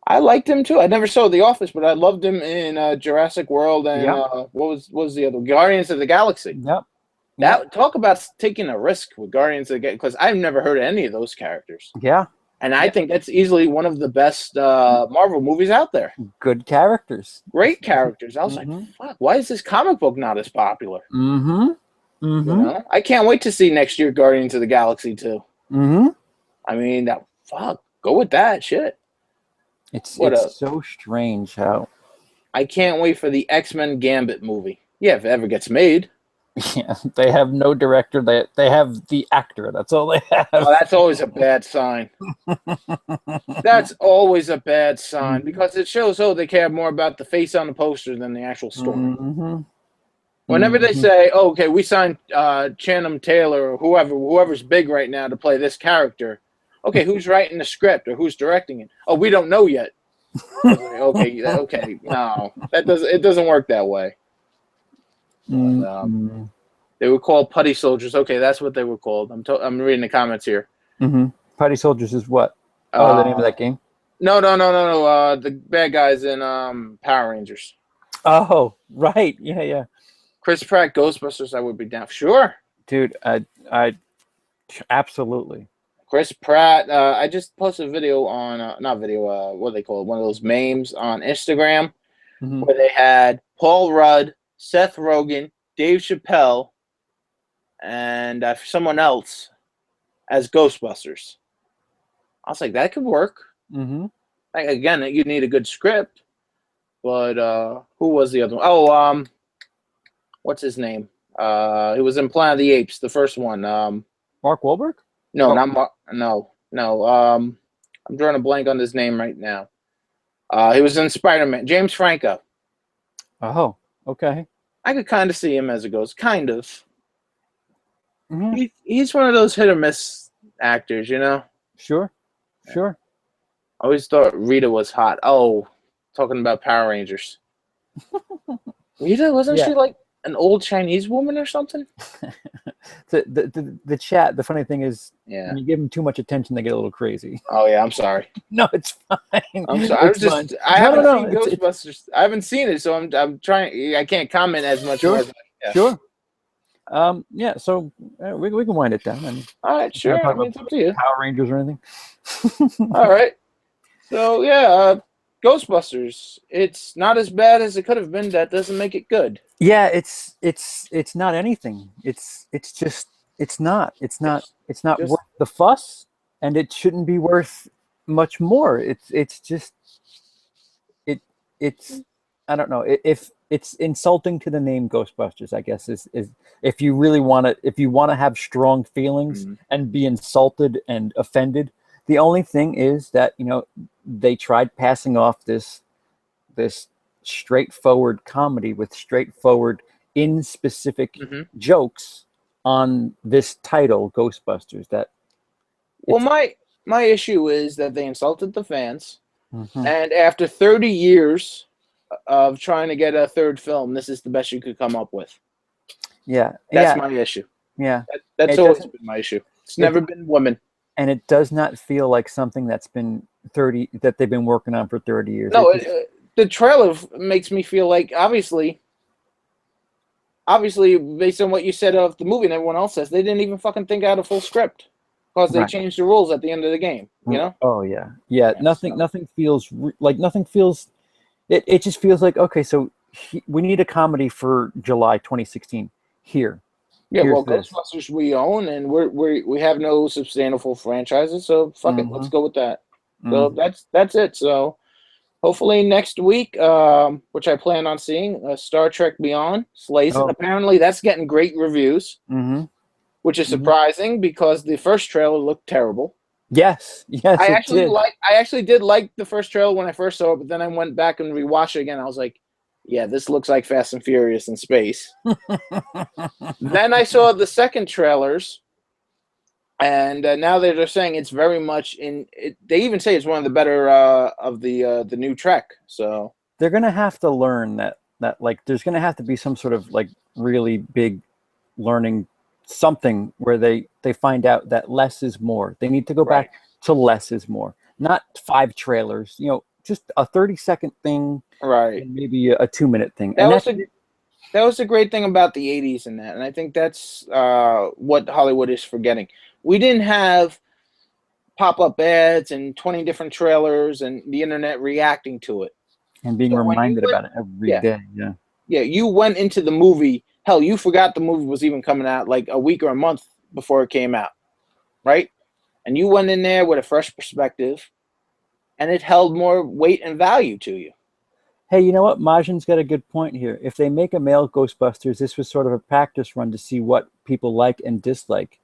S2: I liked him too. I never saw The Office, but I loved him in Jurassic World and
S1: Yep.
S2: what was the other Guardians of the Galaxy.
S1: Yep. Yep.
S2: That talk about taking a risk with Guardians of the Galaxy, because I've never heard of any of those characters,
S1: Yeah.
S2: and I think that's easily one of the best Marvel movies out there.
S1: Good characters.
S2: Great characters. I was
S1: Mm-hmm.
S2: like, fuck, why is this comic book not as popular?
S1: Mm-hmm. Mm-hmm.
S2: You know, I can't wait to see next year Guardians of the Galaxy 2.
S1: Mm-hmm.
S2: I mean, that fuck, go with that shit.
S1: It's
S2: What
S1: so strange how.
S2: I can't wait for the X-Men Gambit movie. Yeah, if it ever gets made.
S1: Yeah, they have no director. They have the actor. That's all they have.
S2: Oh, that's always a bad sign. That's always a bad sign because it shows they care more about the face on the poster than the actual story.
S1: Mm-hmm.
S2: Whenever they say, "Oh, okay, we signed Channing Taylor or whoever's big right now to play this character," okay, who's writing the script or who's directing it? Oh, we don't know yet. Okay, no, it doesn't work that way.
S1: Mm-hmm.
S2: They were called putty soldiers. Okay, that's what they were called. I'm reading the comments here.
S1: Mm-hmm. Putty Soldiers is what? Oh, the name of that game?
S2: No. The bad guys in Power Rangers.
S1: Oh, right. Yeah.
S2: Chris Pratt, Ghostbusters. I would be down. Sure,
S1: Dude, I absolutely.
S2: Chris Pratt. I just posted a video on not video. What do they call it? One of those memes on Instagram where they had Paul Rudd, Seth Rogen, Dave Chappelle, and someone else as Ghostbusters. I was like, that could work.
S1: Mm-hmm.
S2: Like, again, you need a good script. But who was the other one? Oh, what's his name? He was in Planet of the Apes, the first one.
S1: Mark Wahlberg?
S2: No, not Mark. No. I'm drawing a blank on his name right now. He was in Spider-Man. James Franco.
S1: Oh, okay.
S2: I could kind of see him as a ghost. Kind of.
S1: Mm-hmm.
S2: He's one of those hit or miss actors, you know?
S1: Sure.
S2: I always thought Rita was hot. Oh, talking about Power Rangers. Rita, wasn't she like an old Chinese woman or something?
S1: The chat, the funny thing is,
S2: Yeah.
S1: when you give them too much attention, they get a little crazy.
S2: Oh, yeah, I'm sorry.
S1: No, it's fine.
S2: I'm sorry. I haven't seen Ghostbusters. I haven't seen it, so I'm trying. I can't comment as much.
S1: Sure.
S2: Yeah.
S1: Sure. Yeah, so we can wind it down.
S2: All right, sure. I mean, it's up to you.
S1: Power Rangers or anything.
S2: All right. So, yeah, Ghostbusters. It's not as bad as it could have been. That doesn't make it good.
S1: Yeah, it's not anything. It's not
S2: just-
S1: worth the fuss, and it shouldn't be worth much more. It's I don't know, if it's insulting to the name Ghostbusters, I guess is if you really want to have strong feelings and be insulted and offended. The only thing is that, they tried passing off this straightforward comedy with straightforward in specific jokes on this title, Ghostbusters.
S2: Well, my issue is that they insulted the fans, and after 30 years of trying to get a third film, this is the best you could come up with.
S1: Yeah,
S2: that's my issue.
S1: Yeah,
S2: that's always been my issue. It's never been women,
S1: and it does not feel like something that they've been working on for 30 years.
S2: No, the trailer makes me feel like obviously, based on what you said of the movie and everyone else says, they didn't even fucking think out a full script because they changed the rules at the end of the game. You know?
S1: Oh yeah. Nothing feels like nothing feels. It just feels like, okay, so we need a comedy for July 2016 here.
S2: Yeah, well, Ghostbusters we own, and we have no substantial franchises, so fuck it, let's go with that. So that's it. So hopefully next week, which I plan on seeing, Star Trek Beyond slays it. Apparently that's getting great reviews, which is surprising because the first trailer looked terrible.
S1: Yes,
S2: I actually did like the first trailer when I first saw it, but then I went back and rewatched it again. I was like, yeah, this looks like Fast and Furious in space. Then I saw the second trailers, and now they're saying it's very much they even say it's one of the better of the new Trek. So
S1: they're gonna have to learn that like there's gonna have to be some sort of like really big learning something where they find out that less is more. They need to go
S2: Right.
S1: back to less is more, not 5 trailers. You know, just a 30-second thing
S2: Right.
S1: and maybe a 2-minute thing.
S2: That
S1: And
S2: was
S1: that's
S2: a that was the great thing about the '80s and that, and I think that's what Hollywood is forgetting. We didn't have pop-up ads and 20 different trailers and the internet reacting to it.
S1: and being
S2: So when you
S1: reminded
S2: went,
S1: about it every
S2: yeah,
S1: day. Yeah.
S2: yeah, you went into the movie. Hell, you forgot the movie was even coming out like a week or a month before it came out, right? And you went in there with a fresh perspective, and it held more weight and value to you.
S1: Hey, you know what? Majin's got a good point here. If they make a male Ghostbusters, this was sort of a practice run to see what people like and dislike.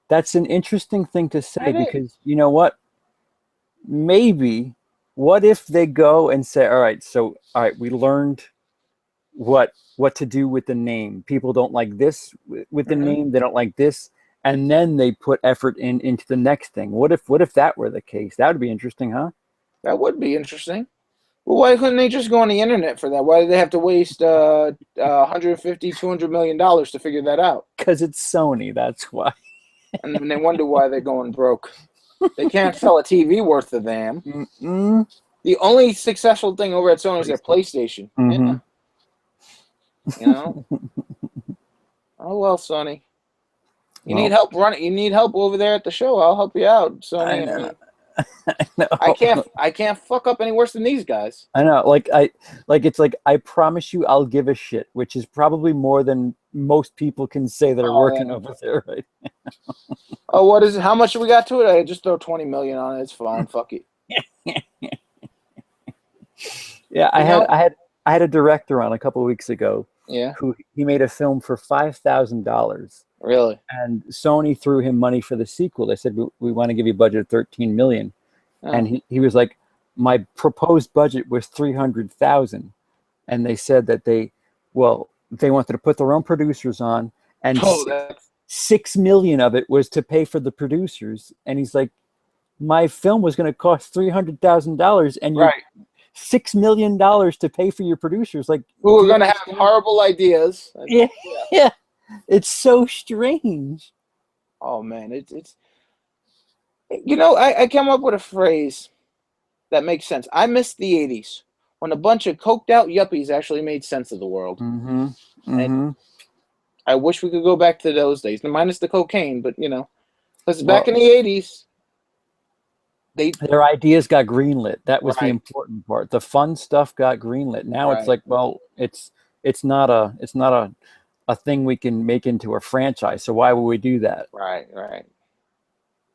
S1: That's an interesting thing to say
S2: That is.
S1: because you know what? Maybe, what if they go and say, all right, so all right, we learned what to do with the name. People don't like this with the
S2: Mhm.
S1: name, they don't like this, and then they put effort into the next thing. What if that were the case? That would be interesting, huh?
S2: That would be interesting. Well, why couldn't they just go on the internet for that? Why do they have to waste 150, $200 million to figure that out?
S1: Because it's Sony, that's why.
S2: And then they wonder why they're going broke. They can't sell a TV worth a damn.
S1: Mm-mm.
S2: The only successful thing over at Sony is their PlayStation.
S1: Mm-hmm.
S2: Yeah, you know. Oh well, Sony. You need
S1: Well,
S2: help running. You need help over there at the show. I'll help you out,
S1: I
S2: Sony. I
S1: know.
S2: mean,
S1: I know.
S2: I can't fuck up any worse than these guys.
S1: I know. It's like I promise you, I'll give a shit, which is probably more than most people can say that are
S2: Oh
S1: working
S2: yeah.
S1: over there, right?
S2: Oh, what is it? How much do we got to it? I just throw 20 million on it. It's fine. Fuck it.
S1: Yeah,
S2: You know?
S1: I had a director on a couple of weeks ago
S2: Yeah.
S1: who he made a film for $5,000,
S2: Really?
S1: and Sony threw him money for the sequel. They said we want to give you a budget of 13 million, and
S2: Oh.
S1: he was like, my proposed budget was 300,000, and they said that they wanted to put their own producers on, and
S2: Oh, that's
S1: 6 million of it was to pay for the producers. And he's like, my film was going to cost $300,000, and you're
S2: right.
S1: $6 million to pay for your producers. Like,
S2: Who
S1: do
S2: are
S1: you
S2: gonna have
S1: understand?
S2: horrible ideas?
S1: Yeah, yeah. It's so strange.
S2: Oh man, it's. You know, I came up with a phrase that makes sense. I miss the '80s when a bunch of coked out yuppies actually made sense of the world.
S1: Mm-hmm.
S2: And
S1: Mm-hmm.
S2: I wish we could go back to those days, minus the cocaine. But you know, because back
S1: Well,
S2: in the '80s, they
S1: their ideas got greenlit. That was the
S2: right,
S1: important part. The fun stuff got greenlit. Now it's
S2: right,
S1: like, well, it's not a thing we can make into a franchise. So why would we do that?
S2: right.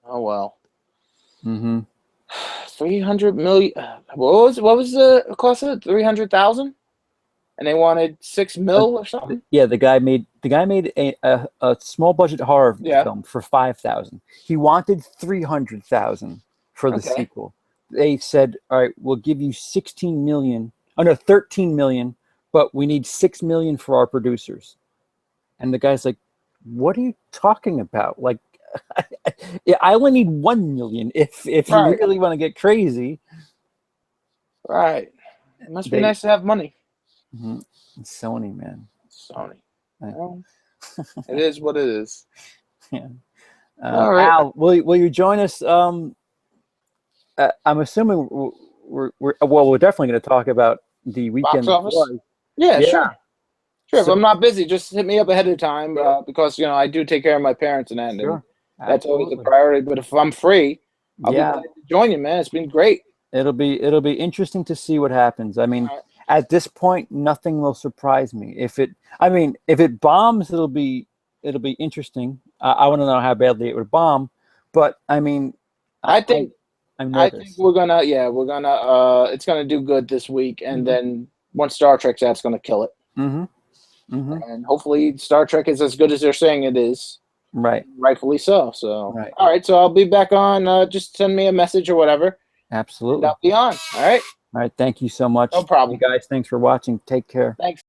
S2: Oh well.
S1: Mm-hmm.
S2: 300 million. What was the cost of it? 300,000, and they wanted 6 mil or something.
S1: Yeah, the guy made a small budget horror
S2: Yeah.
S1: film for 5,000. He wanted 300,000 for the
S2: Okay.
S1: sequel. They said, "All right, we'll give you 16 million. Oh no, 13 million, but we need 6 million for our producers." And the guy's like, "What are you talking about? Like, yeah, I only need 1 million if you
S2: Right.
S1: really want to get crazy."
S2: Right. It must be
S1: They
S2: nice to have money.
S1: Mhm. Sony, man.
S2: Sony.
S1: I-
S2: Well, it is what it is.
S1: yeah.
S2: All right.
S1: Al, will you join us? I'm assuming we're definitely going to talk about the
S2: Box
S1: weekend that
S2: office.
S1: was.
S2: Yeah,
S1: Yeah.
S2: sure. Sure. If
S1: So
S2: I'm not busy, just hit me up ahead of time
S1: sure,
S2: because I do take care of my parents and that, and
S1: sure,
S2: that's always a
S1: absolutely.
S2: priority. But if I'm free, I'll be
S1: Yeah,
S2: glad to join you, man. It's been great.
S1: it'll be interesting to see what happens. I mean,
S2: All right.
S1: at this point, nothing will surprise me. If it bombs, it'll be interesting. I want to know how badly it would bomb, but I mean, I,
S2: I
S1: I
S2: think
S1: I'm
S2: I think
S1: nervous.
S2: it's gonna do good this week, and
S1: Hmm.
S2: then once Star Trek's out, it's gonna kill it.
S1: Hmm. Hmm.
S2: And hopefully Star Trek is as good as they're saying it is,
S1: Right,
S2: rightfully so. So,
S1: right,
S2: all right, so I'll be back on. Just send me a message or whatever, and
S1: absolutely.
S2: I'll be on. All right,
S1: All right, thank you so
S2: no
S1: much, you
S2: problem.
S1: guys. Thanks for watching. Take care.
S2: Thanks.